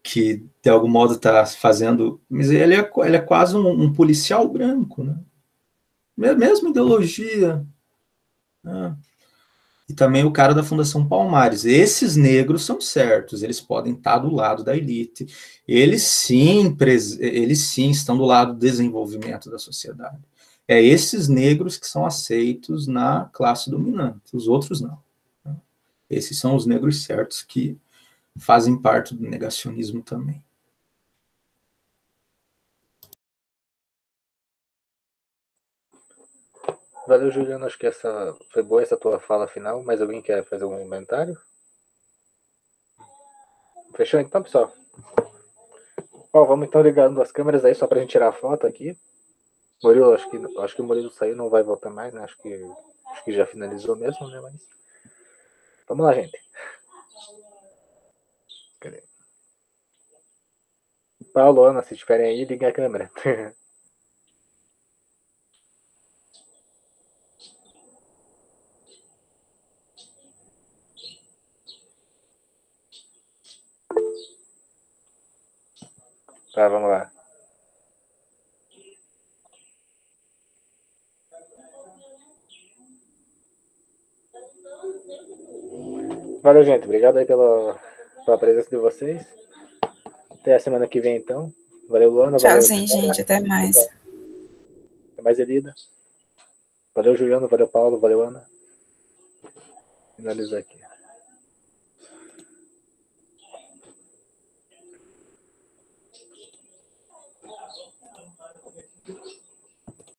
que de algum modo está fazendo, mas ele é quase um policial branco, né? Mesma ideologia, né? e também o cara da Fundação Palmares. Esses negros são certos, eles podem estar do lado da elite, eles sim estão do lado do desenvolvimento da sociedade. É esses negros que são aceitos na classe dominante, os outros não. Esses são os negros certos que fazem parte do negacionismo também. Valeu, Juliano. Acho que essa foi boa, essa tua fala final. Mas alguém quer fazer um comentário? Fechou então, pessoal? Bom, vamos então ligando as câmeras aí só pra gente tirar a foto aqui. Murilo, acho que o Murilo saiu, não vai voltar mais, né? Acho que já finalizou mesmo, né? Mas vamos lá, gente. Cadê? Paulo, Ana, se estiverem aí, liguem a câmera. Tá, vamos lá. Valeu, gente. Obrigado aí pela presença de vocês. Até a semana que vem, então. Valeu, Luana. Tchauzinho, gente. Até mais. Até mais, Elida. Valeu, Juliano. Valeu, Paulo. Valeu, Ana. Finalizar aqui.